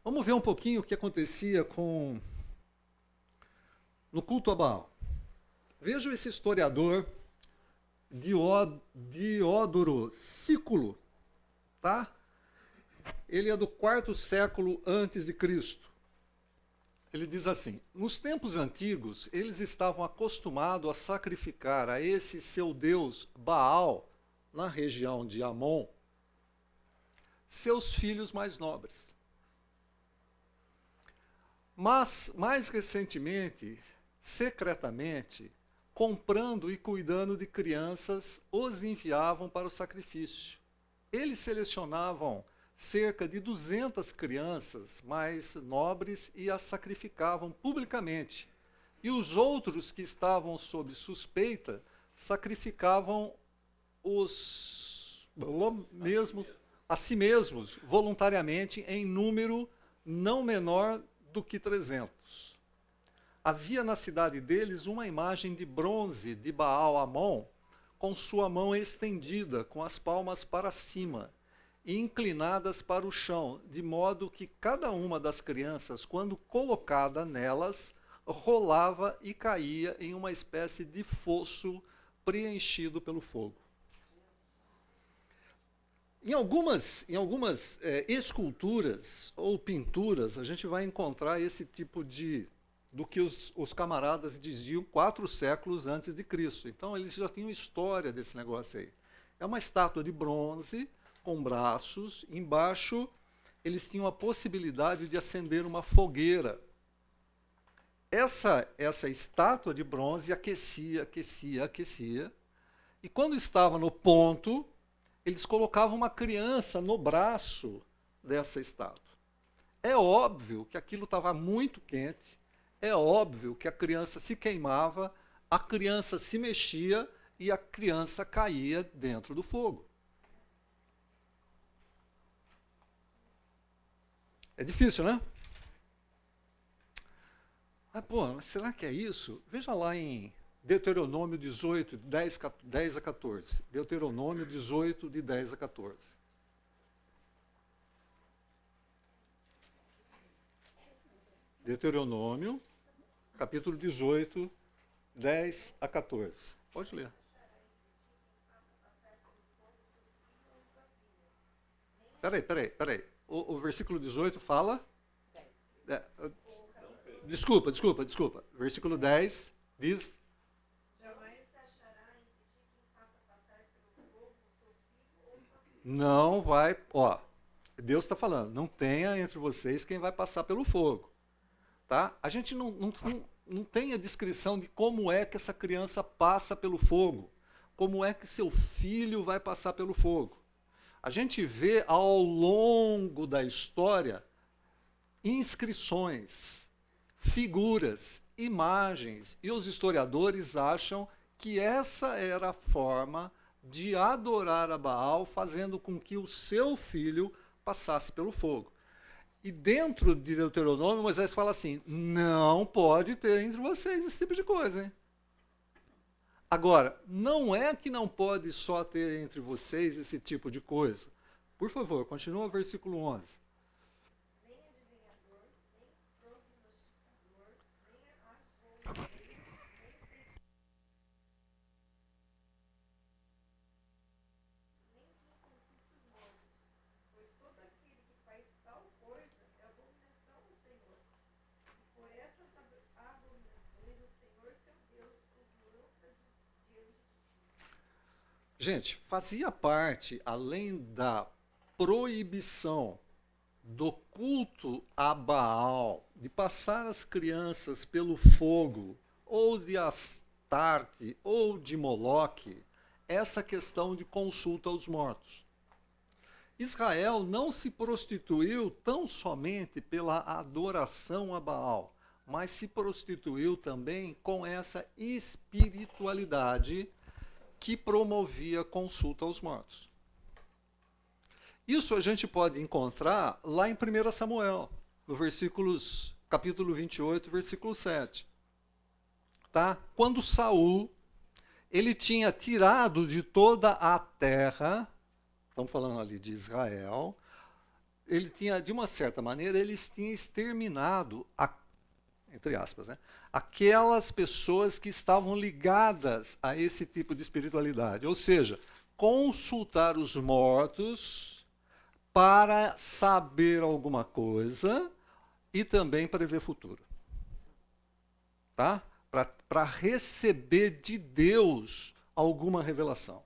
vamos ver um pouquinho o que acontecia no culto a Baal. Vejam esse historiador, Diodoro Sículo, tá? Ele é do 4º século antes de Cristo. Ele diz assim, nos tempos antigos, eles estavam acostumados a sacrificar a esse seu deus Baal, na região de Amon, seus filhos mais nobres. Mas, mais recentemente, secretamente, comprando e cuidando de crianças, os enviavam para o sacrifício. Eles selecionavam cerca de 200 crianças mais nobres e as sacrificavam publicamente. E os outros que estavam sob suspeita sacrificavam a si mesmos, voluntariamente, em número não menor do que 300. Havia na cidade deles uma imagem de bronze de Baal Amon, com sua mão estendida, com as palmas para cima, e inclinadas para o chão, de modo que cada uma das crianças, quando colocada nelas, rolava e caía em uma espécie de fosso preenchido pelo fogo. Em algumas esculturas ou pinturas, a gente vai encontrar esse tipo do que os camaradas diziam 4 séculos antes de Cristo. Então, eles já tinham história desse negócio aí. É uma estátua de bronze, com braços, embaixo eles tinham a possibilidade de acender uma fogueira. Essa estátua de bronze aquecia, e quando estava no ponto, eles colocavam uma criança no braço dessa estátua. É óbvio que aquilo estava muito quente, é óbvio que a criança se queimava, a criança se mexia e a criança caía dentro do fogo. É difícil, né? Mas, pô, será que é isso? Veja lá em Deuteronômio 18, 10 a 14. Deuteronômio 18, de 10 a 14. Deuteronômio, capítulo 18, 10 a 14. Pode ler. Peraí. O versículo 18 fala... Desculpa. Versículo 10 diz... Jamais se achará em pedir quem faça passar pelo fogo o seu filho ou sua filha. Não vai... Ó, Deus está falando, não tenha entre vocês quem vai passar pelo fogo. Tá? A gente não tem a descrição de como é que essa criança passa pelo fogo. Como é que seu filho vai passar pelo fogo. A gente vê ao longo da história inscrições, figuras, imagens, e os historiadores acham que essa era a forma de adorar a Baal, fazendo com que o seu filho passasse pelo fogo. E dentro de Deuteronômio, Moisés fala assim, não pode ter entre vocês esse tipo de coisa, hein? Agora, não é que não pode só ter entre vocês esse tipo de coisa. Por favor, continua o versículo 11. Nem adivinhador, nem prognosticador, nem argouleiro, nem inconsciente mortos, pois todo aquele que faz tal coisa é abominação ao Senhor. E por essas abominações o Senhor teu Deus os lança diante de ti. Gente, fazia parte, além da proibição do culto a Baal, de passar as crianças pelo fogo, ou de Astarte, ou de Moloque, essa questão de consulta aos mortos. Israel não se prostituiu tão somente pela adoração a Baal, mas se prostituiu também com essa espiritualidade que promovia consulta aos mortos. Isso a gente pode encontrar lá em 1 Samuel, no capítulo 28, versículo 7. Tá? Quando Saul, ele tinha tirado de toda a terra, estamos falando ali de Israel, ele tinha, de uma certa maneira, ele tinha exterminado, entre aspas, né, aquelas pessoas que estavam ligadas a esse tipo de espiritualidade. Ou seja, consultar os mortos para saber alguma coisa e também prever futuro. Tá? Para receber de Deus alguma revelação.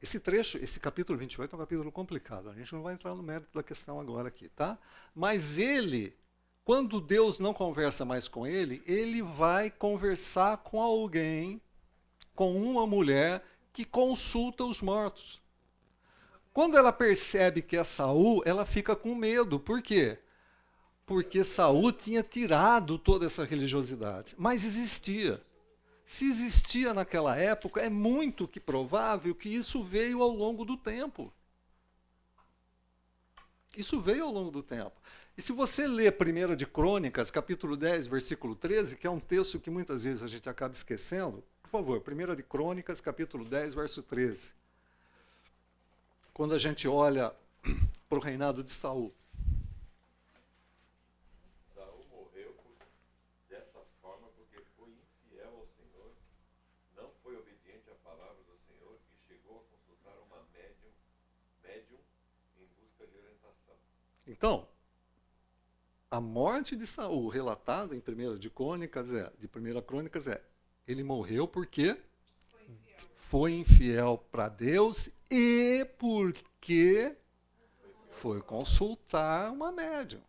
Esse trecho, esse capítulo 28 é um capítulo complicado. A gente não vai entrar no mérito da questão agora aqui, tá? Mas ele, quando Deus não conversa mais com ele, ele vai conversar com alguém, com uma mulher que consulta os mortos. Quando ela percebe que é Saul, ela fica com medo. Por quê? Porque Saul tinha tirado toda essa religiosidade. Mas existia. Se existia naquela época, é muito que provável que isso veio ao longo do tempo. Isso veio ao longo do tempo. E se você ler 1 de Crônicas, capítulo 10, versículo 13, que é um texto que muitas vezes a gente acaba esquecendo, por favor, 1 de Crônicas, capítulo 10, verso 13. Quando a gente olha para o reinado de Saul. Saul morreu dessa forma porque foi infiel ao Senhor, não foi obediente à palavra do Senhor e chegou a consultar uma médium em busca de orientação. Então, a morte de Saul, relatada em 1 de Crônicas, ele morreu porque foi infiel para Deus e porque foi consultar uma médium.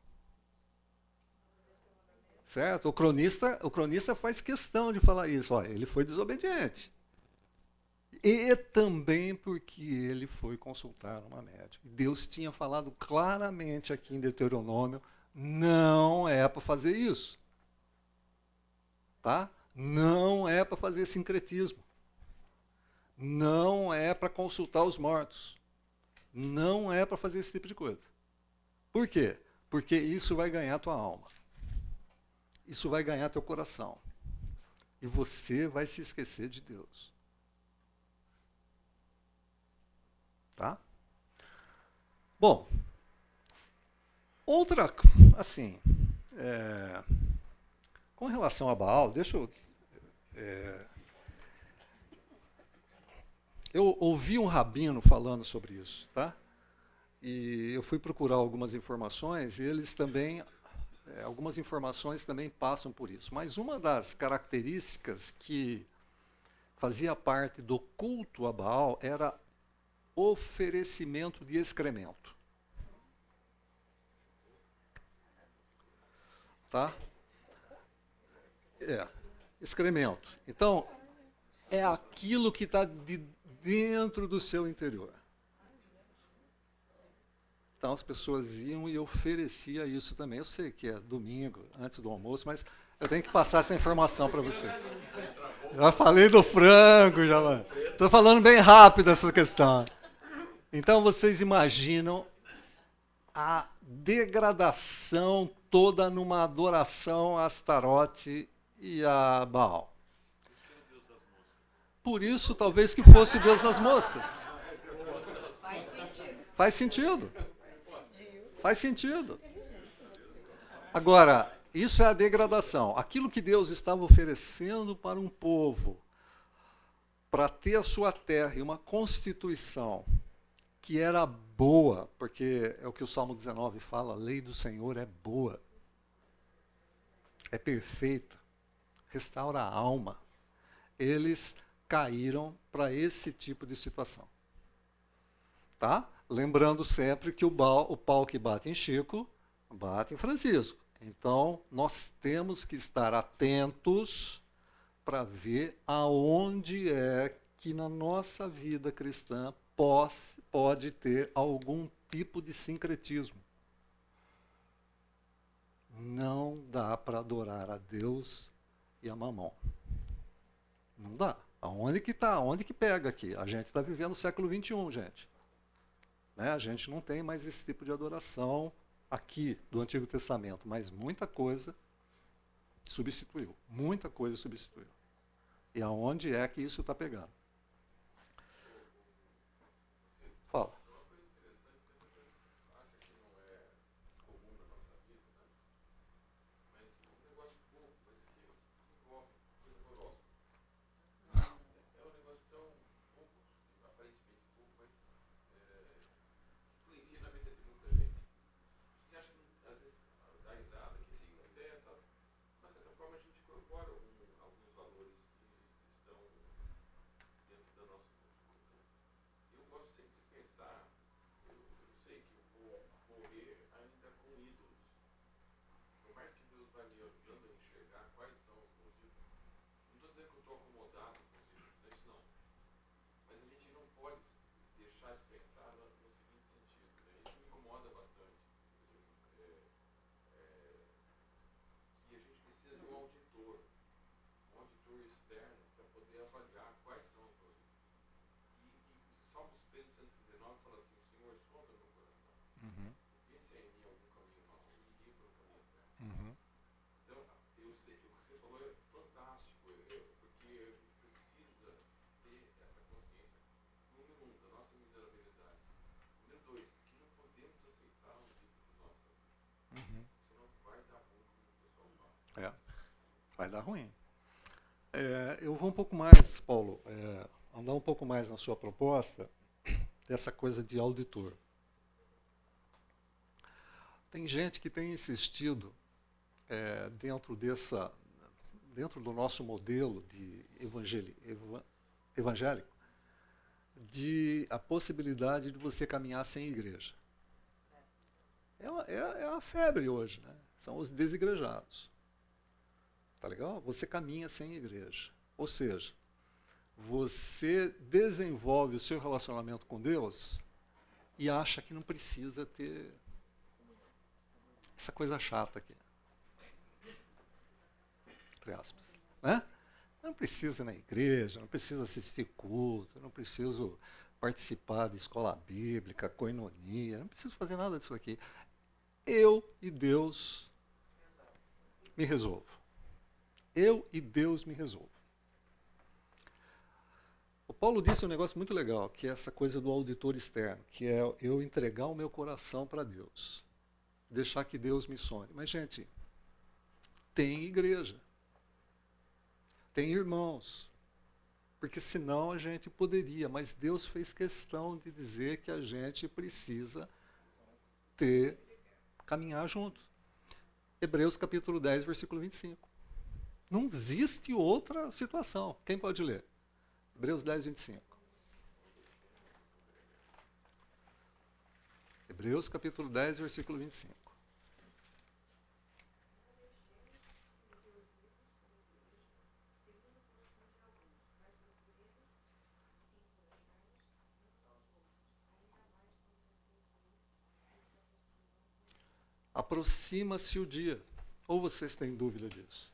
Certo? O cronista faz questão de falar isso. Ó, ele foi desobediente. E também porque ele foi consultar uma médium. Deus tinha falado claramente aqui em Deuteronômio, não é para fazer isso. Tá? Não é para fazer sincretismo. Não é para consultar os mortos. Não é para fazer esse tipo de coisa. Por quê? Porque isso vai ganhar tua alma. Isso vai ganhar teu coração. E você vai se esquecer de Deus. Tá? Bom, outra, assim, com relação a Baal, deixa eu... eu ouvi um rabino falando sobre isso, tá? E eu fui procurar algumas informações e eles também, algumas informações também passam por isso. Mas uma das características que fazia parte do culto a Baal era oferecimento de excremento. Tá? Excremento. Então, é aquilo que está dentro do seu interior. Então as pessoas iam e ofereciam isso também. Eu sei que é domingo, antes do almoço, mas eu tenho que passar essa informação para você. Já falei do frango, já. Estou falando bem rápido essa questão. Então vocês imaginam a degradação toda numa adoração a Astarote e a Baal. Por isso, talvez que fosse o Deus das moscas. Faz sentido. Faz sentido. Agora, isso é a degradação. Aquilo que Deus estava oferecendo para um povo, para ter a sua terra e uma constituição que era boa, porque é o que o Salmo 19 fala, a lei do Senhor é boa, é perfeita, restaura a alma. Eles caíram para esse tipo de situação. Tá? Lembrando sempre que o pau que bate em Chico, bate em Francisco. Então, nós temos que estar atentos para ver aonde é que na nossa vida cristã pode ter algum tipo de sincretismo. Não dá para adorar a Deus e a Mamon. Não dá. Aonde que tá? Aonde que pega aqui? A gente está vivendo o século XXI, gente. Né? A gente não tem mais esse tipo de adoração aqui do Antigo Testamento, mas muita coisa substituiu. Muita coisa substituiu. E aonde é que isso está pegando? Fala. Vai dar ruim. Eu vou um pouco mais, Paulo, andar um pouco mais na sua proposta, dessa coisa de auditor. Tem gente que tem insistido dentro do nosso modelo de evangélico, de a possibilidade de você caminhar sem igreja. É uma febre hoje, né? São os desigrejados. Tá legal? Você caminha sem igreja. Ou seja, você desenvolve o seu relacionamento com Deus e acha que não precisa ter essa coisa chata aqui. Entre aspas. Né? Não precisa ir na igreja, não precisa assistir culto, não preciso participar de escola bíblica, coinonia, não preciso fazer nada disso aqui. Eu e Deus me resolvo. Eu e Deus me resolvo. O Paulo disse um negócio muito legal, que é essa coisa do auditor externo, que é eu entregar o meu coração para Deus. Deixar que Deus me sonhe. Mas, gente, tem igreja. Tem irmãos. Porque senão a gente poderia, mas Deus fez questão de dizer que a gente precisa caminhar junto. Hebreus capítulo 10, versículo 25. Não existe outra situação. Quem pode ler? Hebreus 10, 25. Hebreus capítulo 10, versículo 25. Aproxima-se o dia. Ou vocês têm dúvida disso?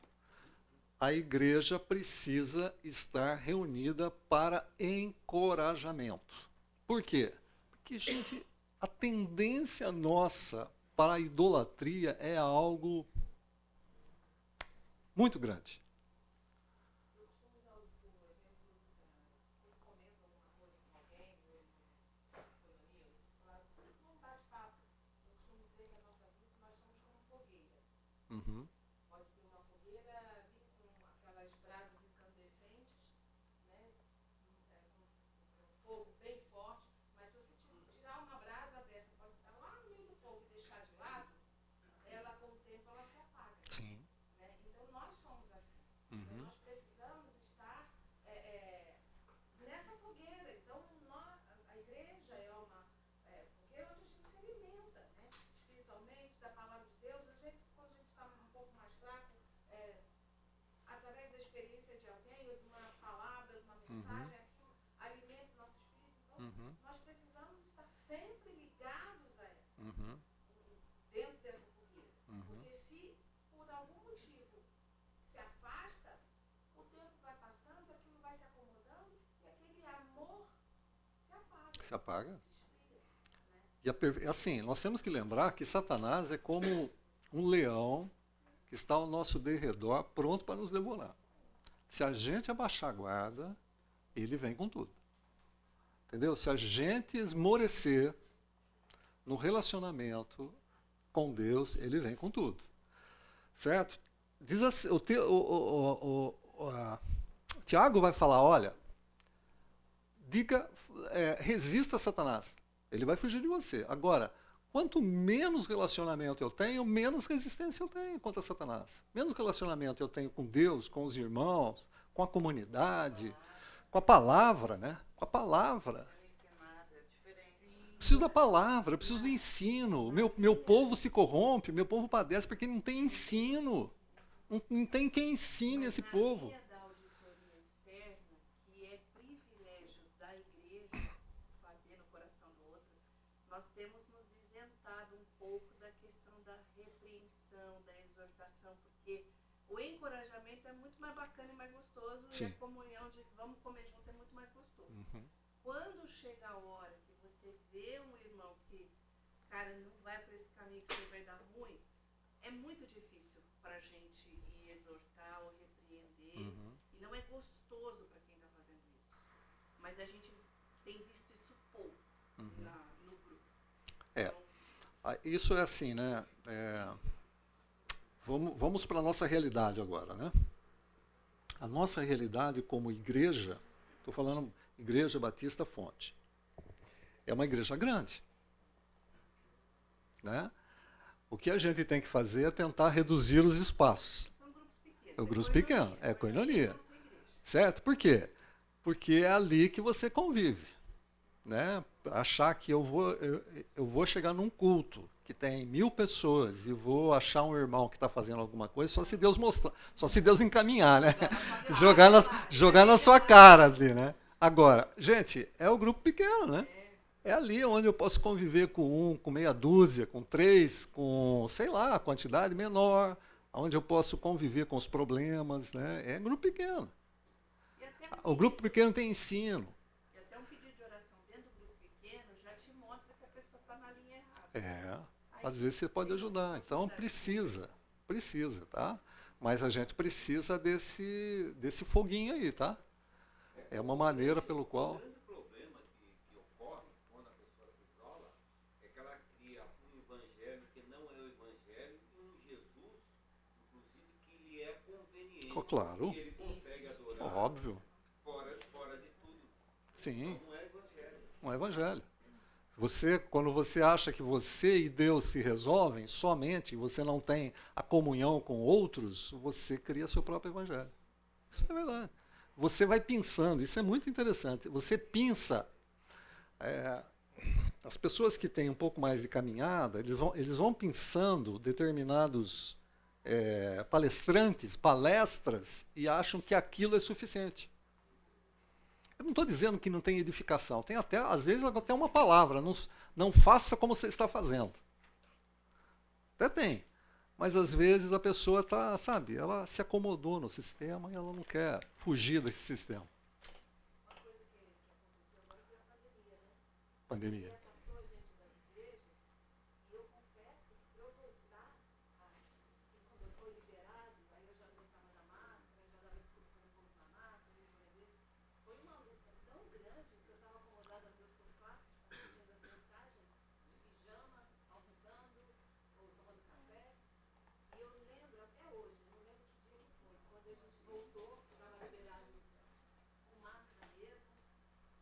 A igreja precisa estar reunida para encorajamento. Por quê? Porque, gente, a tendência nossa para a idolatria é algo muito grande. aquelas brasas incandescentes, né? Com fogo bem forte, mas se você tirar uma brasa dessa, pode estar lá no meio do fogo e deixar de lado, ela com o tempo ela se apaga. Sim. Né? Então nós somos assim. Uhum. Nós precisamos estar nessa fogueira. Então a igreja é uma fogueira onde a gente se alimenta, né? Espiritualmente, da palavra de Deus. Às vezes, quando a gente está um pouco mais fraco, através da experiência de alguém, ou de uma palavra, de uma mensagem, aquilo alimenta o nosso espírito. Então, Uhum. nós precisamos estar sempre ligados a ela, Uhum. dentro dessa fogueira. Uhum. Porque se por algum motivo se afasta, o tempo vai passando, aquilo vai se acomodando e aquele amor se apaga. Se apaga. Se esfria, né? E assim, nós temos que lembrar que Satanás é como um leão que está ao nosso derredor, pronto para nos devorar. Se a gente abaixar a guarda, ele vem com tudo. Entendeu? Se a gente esmorecer no relacionamento com Deus, ele vem com tudo. Certo? Diz assim, Tiago vai falar, olha, resista a Satanás. Ele vai fugir de você. Agora, quanto menos relacionamento eu tenho, menos resistência eu tenho contra Satanás. Menos relacionamento eu tenho com Deus, com os irmãos, com a comunidade, com a palavra, né? Com a palavra. Preciso da palavra, eu preciso do ensino. Meu povo se corrompe, meu povo padece porque não tem ensino. Não tem quem ensine esse povo. Da auditoria externa, que é privilégio da igreja fazer no coração do outro, nós temos nos isentado um pouco da questão da repreensão, da exortação, porque o encorajamento é muito mais bacana e mais gostoso. Sim. E a comunhão de vamos comer junto é muito mais gostoso. Uhum. Quando chega a hora que você vê um irmão que, cara, não vai para esse caminho que você vai dar ruim, é muito difícil para a gente ir exortar ou repreender. Uhum. E não é gostoso para quem está fazendo isso. Mas a gente tem visto isso pouco no grupo. Então, Isso é assim, né? Vamos para a nossa realidade agora, né? A nossa realidade como igreja, estou falando Igreja Batista Fonte, é uma igreja grande, né? O que a gente tem que fazer é tentar reduzir os espaços. são grupos pequenos. É o grupo pequeno, é coinonia. Certo? Por quê? Porque é ali que você convive. Né? Achar que eu vou chegar num culto que tem 1000 pessoas e vou achar um irmão que está fazendo alguma coisa, só se Deus mostrar, só se Deus encaminhar, né? jogar na sua cara ali, né? Agora, gente, é o grupo pequeno, né? É ali onde eu posso conviver com meia dúzia, com 3, com, sei lá, a quantidade menor, onde eu posso conviver com os problemas, né? É grupo pequeno. O grupo pequeno tem ensino. E até um pedido de oração dentro do grupo pequeno já te mostra que a pessoa está na linha errada. Às vezes você pode ajudar. Então precisa, tá? Mas a gente precisa desse foguinho aí, tá? É uma maneira pelo qual... O grande problema que ocorre quando a pessoa se isola é que ela cria um evangelho que não é o evangelho e um Jesus, inclusive, que lhe é conveniente. Claro. Que ele consegue adorar Óbvio. fora de tudo. Sim. Então não é evangelho. Um evangelho. Quando você acha que você e Deus se resolvem somente, você não tem a comunhão com outros, você cria seu próprio evangelho. Isso é verdade. Você vai pensando, isso é muito interessante. Você pensa, as pessoas que têm um pouco mais de caminhada, eles vão pensando determinados palestras, e acham que aquilo é suficiente. Eu não estou dizendo que não tem edificação, tem até, às vezes, até uma palavra, não faça como você está fazendo. Até tem, mas às vezes a pessoa está, sabe, ela se acomodou no sistema e ela não quer fugir desse sistema. Uma coisa que aconteceu agora foi a pandemia, né? Pandemia. Afastou a gente da igreja, e eu confesso que para eu voltar, assim, quando eu fui liberado, aí eu já não estava na máscara, já dava desculpa para não colocar máscara, foi uma luta tão grande que eu estava acomodada no meu sofá, assistindo as mensagens, de pijama, almoçando, ou tomando café. E eu lembro até hoje, não lembro que dia que foi, quando eu gente voltou, estava liberado com máscara mesmo.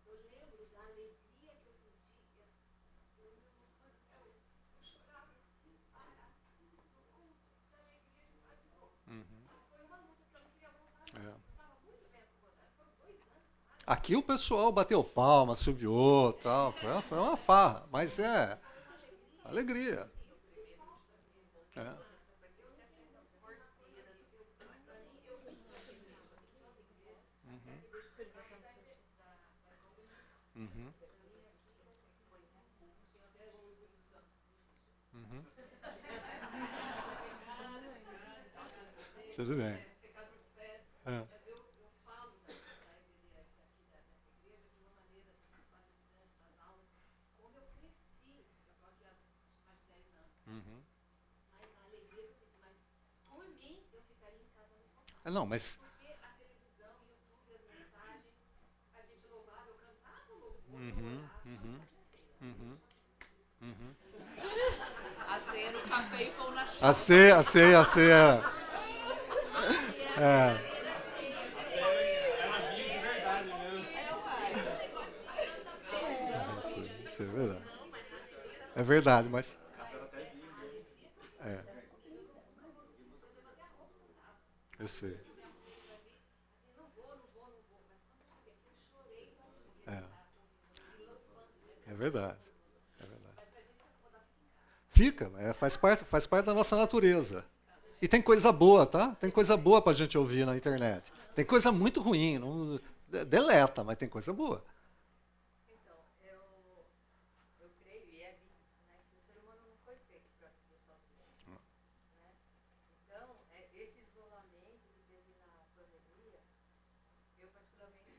Eu lembro da alegria que eu sentia. Eu chorava sem parar no culto, já na igreja lá de novo. Mas foi uma luta que eu não queria voltar. É. Eu estava muito bem acomodada. Foram 2 anos. Aqui o pessoal bateu palma, subiu, tal, foi uma farra, mas é alegria. É. Uhum. Uhum. Tudo bem. É. Eu falo da igreja aqui dessa igreja de uma maneira palestrante nas aulas, onde eu cresci, eu estou aqui há mais de 10 anos, Uhum. mas a alegria que eu sinto, mas por mim eu ficaria em casa no sofá. Não, mas Porque a televisão, o YouTube, as mensagens, a gente louvava, eu cantava louvor, Uhum, orava, uhum, uhum, uhum. A ceia no café e pão na chave. A ceia. É. Isso é verdade. É verdade, mas. É. Eu sei. É. É verdade. É verdade. Fica, faz parte da nossa natureza. E tem coisa boa, tá? Tem coisa boa pra gente ouvir na internet. Tem coisa muito ruim, não deleta, mas tem coisa boa. Então, eu creio e é bíblico, né, que o ser humano não foi feito para viver sozinho. Né? Então, esse isolamento que teve na pandemia, eu particularmente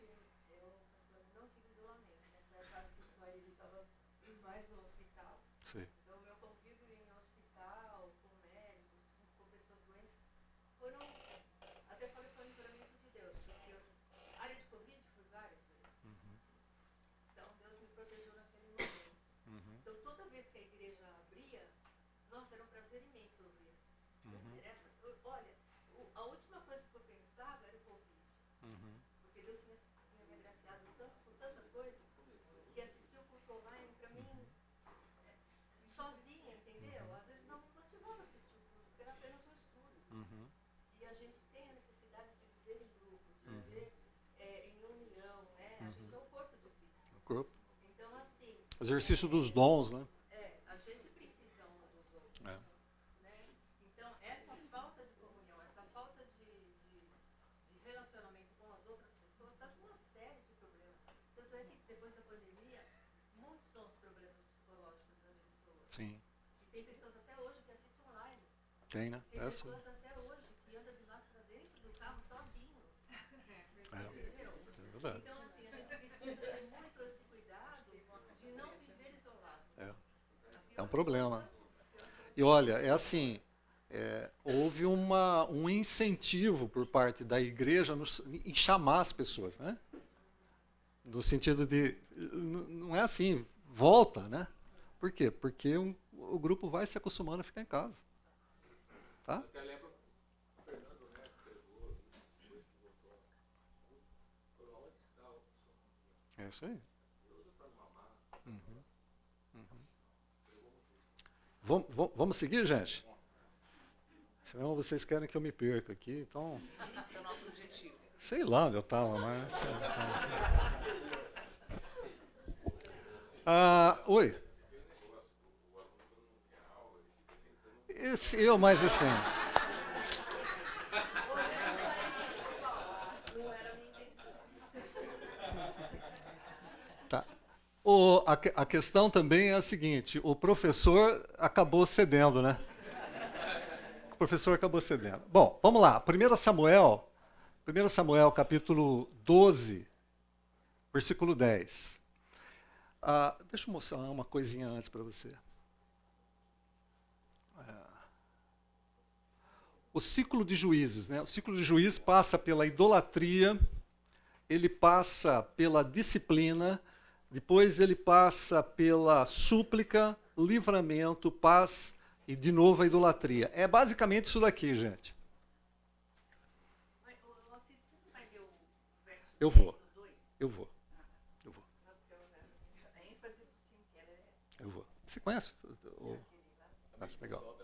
não tive isolamento. Nessa fase que o marido estava mais no hospital. Sim. Então, meu convívio em hospital, com médicos, com pessoas doentes, foram, até falei para o livramento de Deus, porque área de Covid fui várias vezes. Então, Deus me protegeu naquele momento. Então, toda vez que a igreja abria, nossa, era um prazer imenso ouvir. Não interessa. Olha, a última coisa que eu pensava era o Covid. Porque Deus tinha me agraciado tanto com tanta coisa, que assistir o culto online, para mim, sozinha, entendeu? Às vezes não me motivava a assistir o culto, porque era apenas um estudo. E a gente tem a necessidade de viver em grupo, de viver em união, né? A gente é o corpo de Cristo. O corpo. Então, assim... Exercício dos dons, né? a gente precisa um dos outros. É. Né? Então, essa falta de comunhão, essa falta de relacionamento com as outras pessoas, está com uma série de problemas. Tanto é que depois da pandemia, muitos são os problemas psicológicos das pessoas. Sim. E tem pessoas até hoje que assistem online. Tem, né? Tem Essa. pessoas até hoje que andam de máscara dentro do carro sozinho. Entendeu? É verdade. Então, assim, a gente precisa ter muito esse cuidado de não viver isolado. É um problema. E olha, é assim, houve um incentivo por parte da igreja em chamar as pessoas, né? No sentido de, não é assim, volta, né? Por quê? Porque o grupo vai se acostumando a ficar em casa. Tá? Até lembra o Fernando, né? Pregou, depois que voltou. Falou, onde está o pessoal? É isso aí. Deus está numa máscara. Vamos seguir, gente? Senão vocês querem que eu me perca aqui, então... Esse é o nosso objetivo. Sei lá onde eu estava, mas... Oi. Mas assim... Não era a minha intenção. Tá. A questão também é a seguinte, o professor acabou cedendo, né? O professor acabou cedendo. Bom, vamos lá. 1 Samuel capítulo 12, versículo 10. Deixa eu mostrar uma coisinha antes para você. O ciclo de Juízes, né? O ciclo de Juízes passa pela idolatria, ele passa pela disciplina, depois ele passa pela súplica, livramento, paz e de novo a idolatria. É basicamente isso daqui, gente. Mas, ô, Eu vou. Eu vou. Eu vou. Eu vou. Você conhece? Acho legal.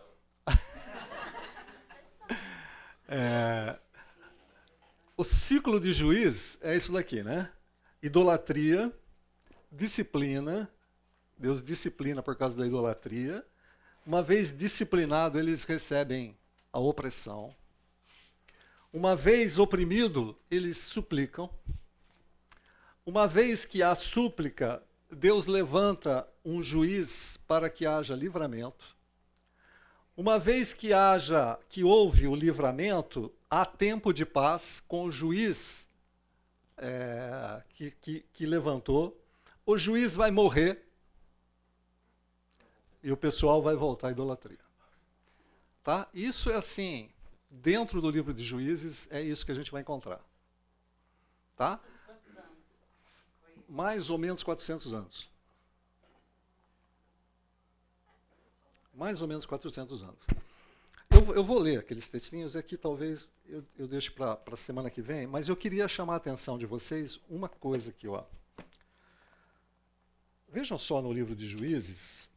O ciclo de Juiz é isso daqui, né? Idolatria, disciplina. Deus disciplina por causa da idolatria. Uma vez disciplinado, eles recebem a opressão. Uma vez oprimido, eles suplicam. Uma vez que há súplica, Deus levanta um juiz para que haja livramento. Uma vez que houve o livramento, há tempo de paz com o juiz que levantou. O juiz vai morrer e o pessoal vai voltar à idolatria. Tá? Isso é assim, dentro do livro de Juízes, é isso que a gente vai encontrar. Tá? Mais ou menos 400 anos. Mais ou menos 400 anos. Eu vou ler aqueles textinhos aqui, talvez eu deixe para a semana que vem, mas eu queria chamar a atenção de vocês uma coisa aqui. Ó. Vejam só no livro de Juízes.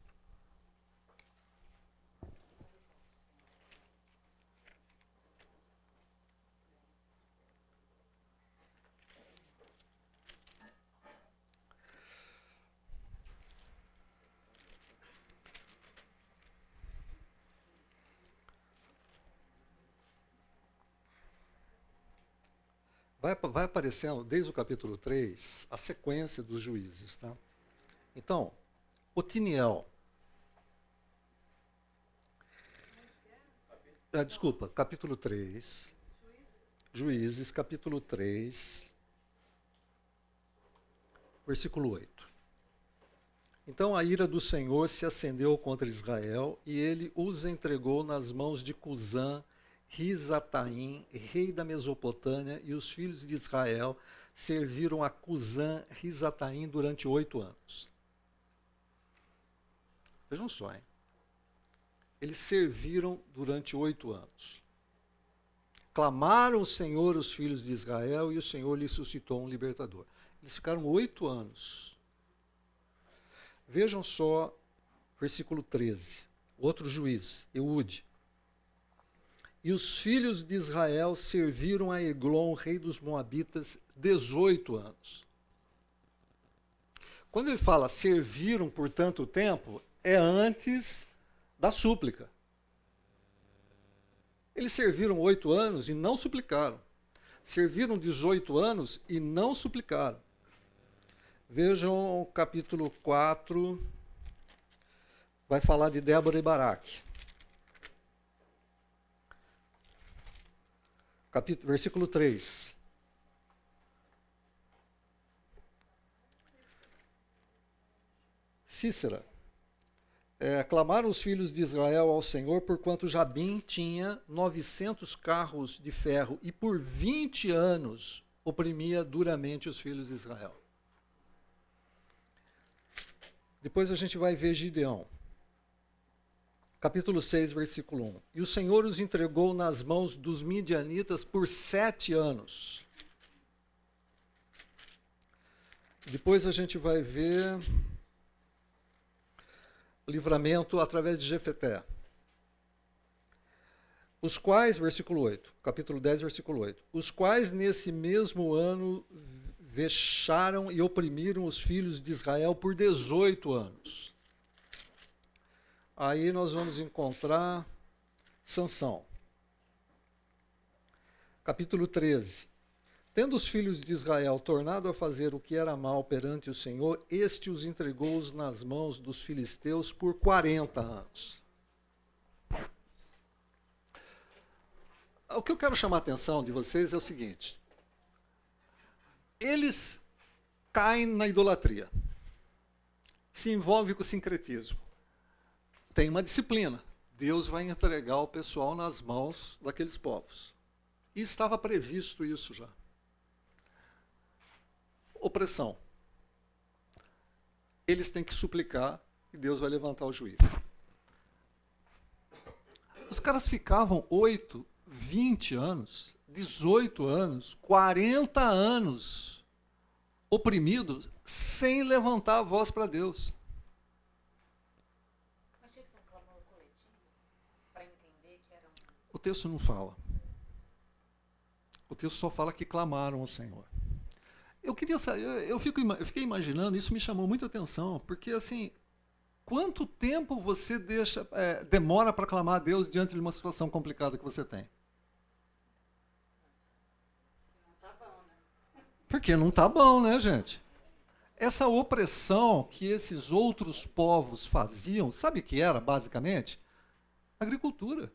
Vai aparecendo, desde o capítulo 3, a sequência dos juízes. Tá? Então, Otiniel. Desculpa, capítulo 3. Juízes, capítulo 3, versículo 8. Então a ira do Senhor se acendeu contra Israel, e ele os entregou nas mãos de Cusã, Risataim, rei da Mesopotâmia, e os filhos de Israel serviram a Cusã, Risataim durante 8 anos. Vejam só, hein? Eles serviram durante 8 anos. Clamaram o Senhor os filhos de Israel, e o Senhor lhes suscitou um libertador. Eles ficaram 8 anos. Vejam só, versículo 13. Outro juiz, Eude. E os filhos de Israel serviram a Eglon, rei dos Moabitas, 18 anos. Quando ele fala serviram por tanto tempo, é antes da súplica. Eles serviram 8 anos e não suplicaram. Serviram 18 anos e não suplicaram. Vejam o capítulo 4, vai falar de Débora e Baraque. Versículo 3. Cícera. Clamaram os filhos de Israel ao Senhor, porquanto Jabim tinha 900 carros de ferro, e por 20 anos oprimia duramente os filhos de Israel. Depois a gente vai ver Gideão. Capítulo 6, versículo 1. E o Senhor os entregou nas mãos dos midianitas por 7 anos. Depois a gente vai ver livramento através de Jefeté. Os quais, versículo 8, capítulo 10, versículo 8. Os quais nesse mesmo ano vexaram e oprimiram os filhos de Israel por 18 anos. Aí nós vamos encontrar Sansão. Capítulo 13. Tendo os filhos de Israel tornado a fazer o que era mal perante o Senhor, este os entregou nas mãos dos filisteus por 40 anos. O que eu quero chamar a atenção de vocês é o seguinte. Eles caem na idolatria. Se envolvem com o sincretismo. Tem uma disciplina. Deus vai entregar o pessoal nas mãos daqueles povos. E estava previsto isso já. Opressão. Eles têm que suplicar e Deus vai levantar o juiz. Os caras ficavam 8, 20 anos 18 anos, 40 anos oprimidos sem levantar a voz para Deus. Mas tinha que ser um clamor coletivo para entender que era um... O texto não fala. O texto só fala que clamaram ao Senhor. Eu queria saber, eu fiquei imaginando, isso me chamou muita atenção, porque assim, quanto tempo você demora para clamar a Deus diante de uma situação complicada que você tem? Não tá bom, né? Porque não está bom, né, gente? Essa opressão que esses outros povos faziam, sabe o que era, basicamente? Agricultura.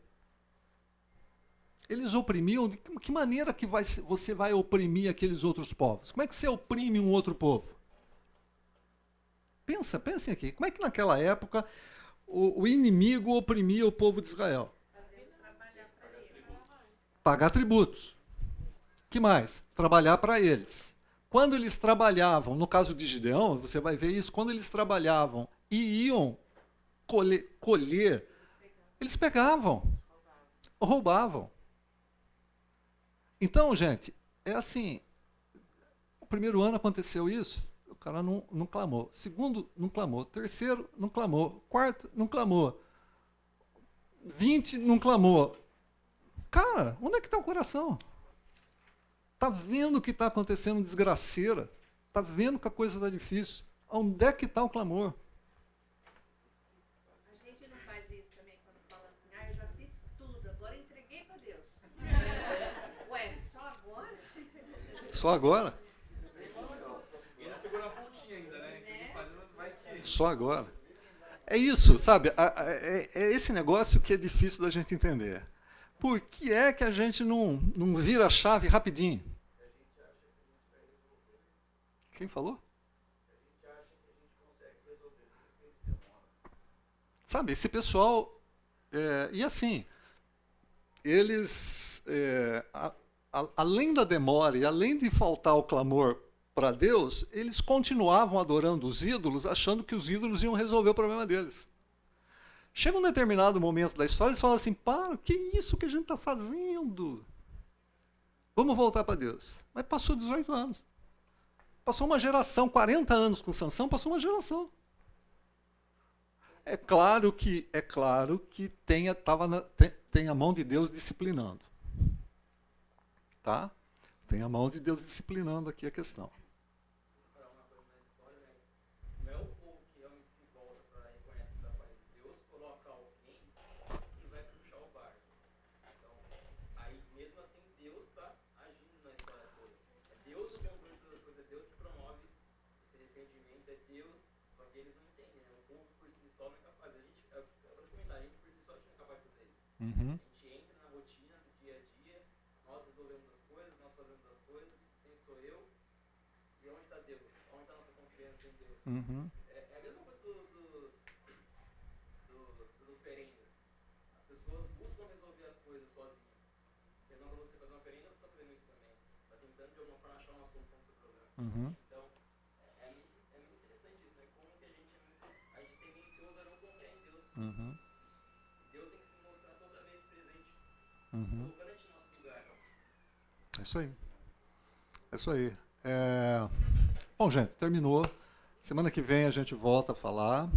Eles oprimiam, de que maneira que você vai oprimir aqueles outros povos? Como é que você oprime um outro povo? Pensem aqui, como é que naquela época o inimigo oprimia o povo de Israel? Pagar tributos. Que mais? Trabalhar para eles. Quando eles trabalhavam, no caso de Gideão, você vai ver isso, quando eles trabalhavam e iam colher, eles pegavam, roubavam. Então, gente, é assim, o primeiro ano aconteceu isso, o cara não clamou. Segundo, não clamou. Terceiro, não clamou. Quarto, não clamou. 20, não clamou. Cara, onde é que está o coração? Está vendo o que está acontecendo, desgraceira? Está vendo que a coisa está difícil? Onde é que está o clamor? A gente não faz isso também quando fala assim, eu já fiz tudo, agora entreguei para Deus. Ué, só agora? Só agora? E ainda segura a pontinha ainda, né? Vai que... Só agora. É isso, sabe? É esse negócio que é difícil da gente entender. Por que é que a gente não vira a chave rapidinho? Quem falou? Sabe, esse pessoal... e assim, eles... além da demora e além de faltar o clamor para Deus, eles continuavam adorando os ídolos, achando que os ídolos iam resolver o problema deles. Chega um determinado momento da história, eles falam assim, para, que isso que a gente está fazendo? Vamos voltar para Deus. Mas passou 18 anos. Passou uma geração, 40 anos com Sansão, passou uma geração. É claro que tem a mão de Deus disciplinando. Tá? Tem a mão de Deus disciplinando aqui a questão. Para uma coisa na história, né? Não é o povo que realmente se volta para reconhecer o trabalho de Deus, coloca alguém que vai puxar o barco. Então, aí mesmo assim Deus está agindo na história toda. É Deus o controle de todas as coisas, é Deus que promove esse arrependimento, é Deus, só que eles não entendem, né? O povo por si só não é capaz. A gente por si só não é capaz de fazer isso. Uhum. A gente entra na rotina do dia a dia, nós resolvemos as coisas, nós fazemos as coisas, quem sou eu? E onde está Deus? Onde está a nossa confiança em Deus? Uhum. É a mesma coisa dos oferendas. As pessoas buscam resolver as coisas sozinhas. Então, quando você faz uma oferenda, você está fazendo isso também. Está tentando, de alguma forma, achar uma solução para o seu problema. Uhum. Então, é muito interessante isso, né? Como que a gente é tendencioso a não confiar em Deus. Uhum. Deus tem que se mostrar toda vez presente, Uhum. colocando a gente no nosso lugar. É isso aí. É isso aí. Bom, gente, terminou. Semana que vem a gente volta a falar.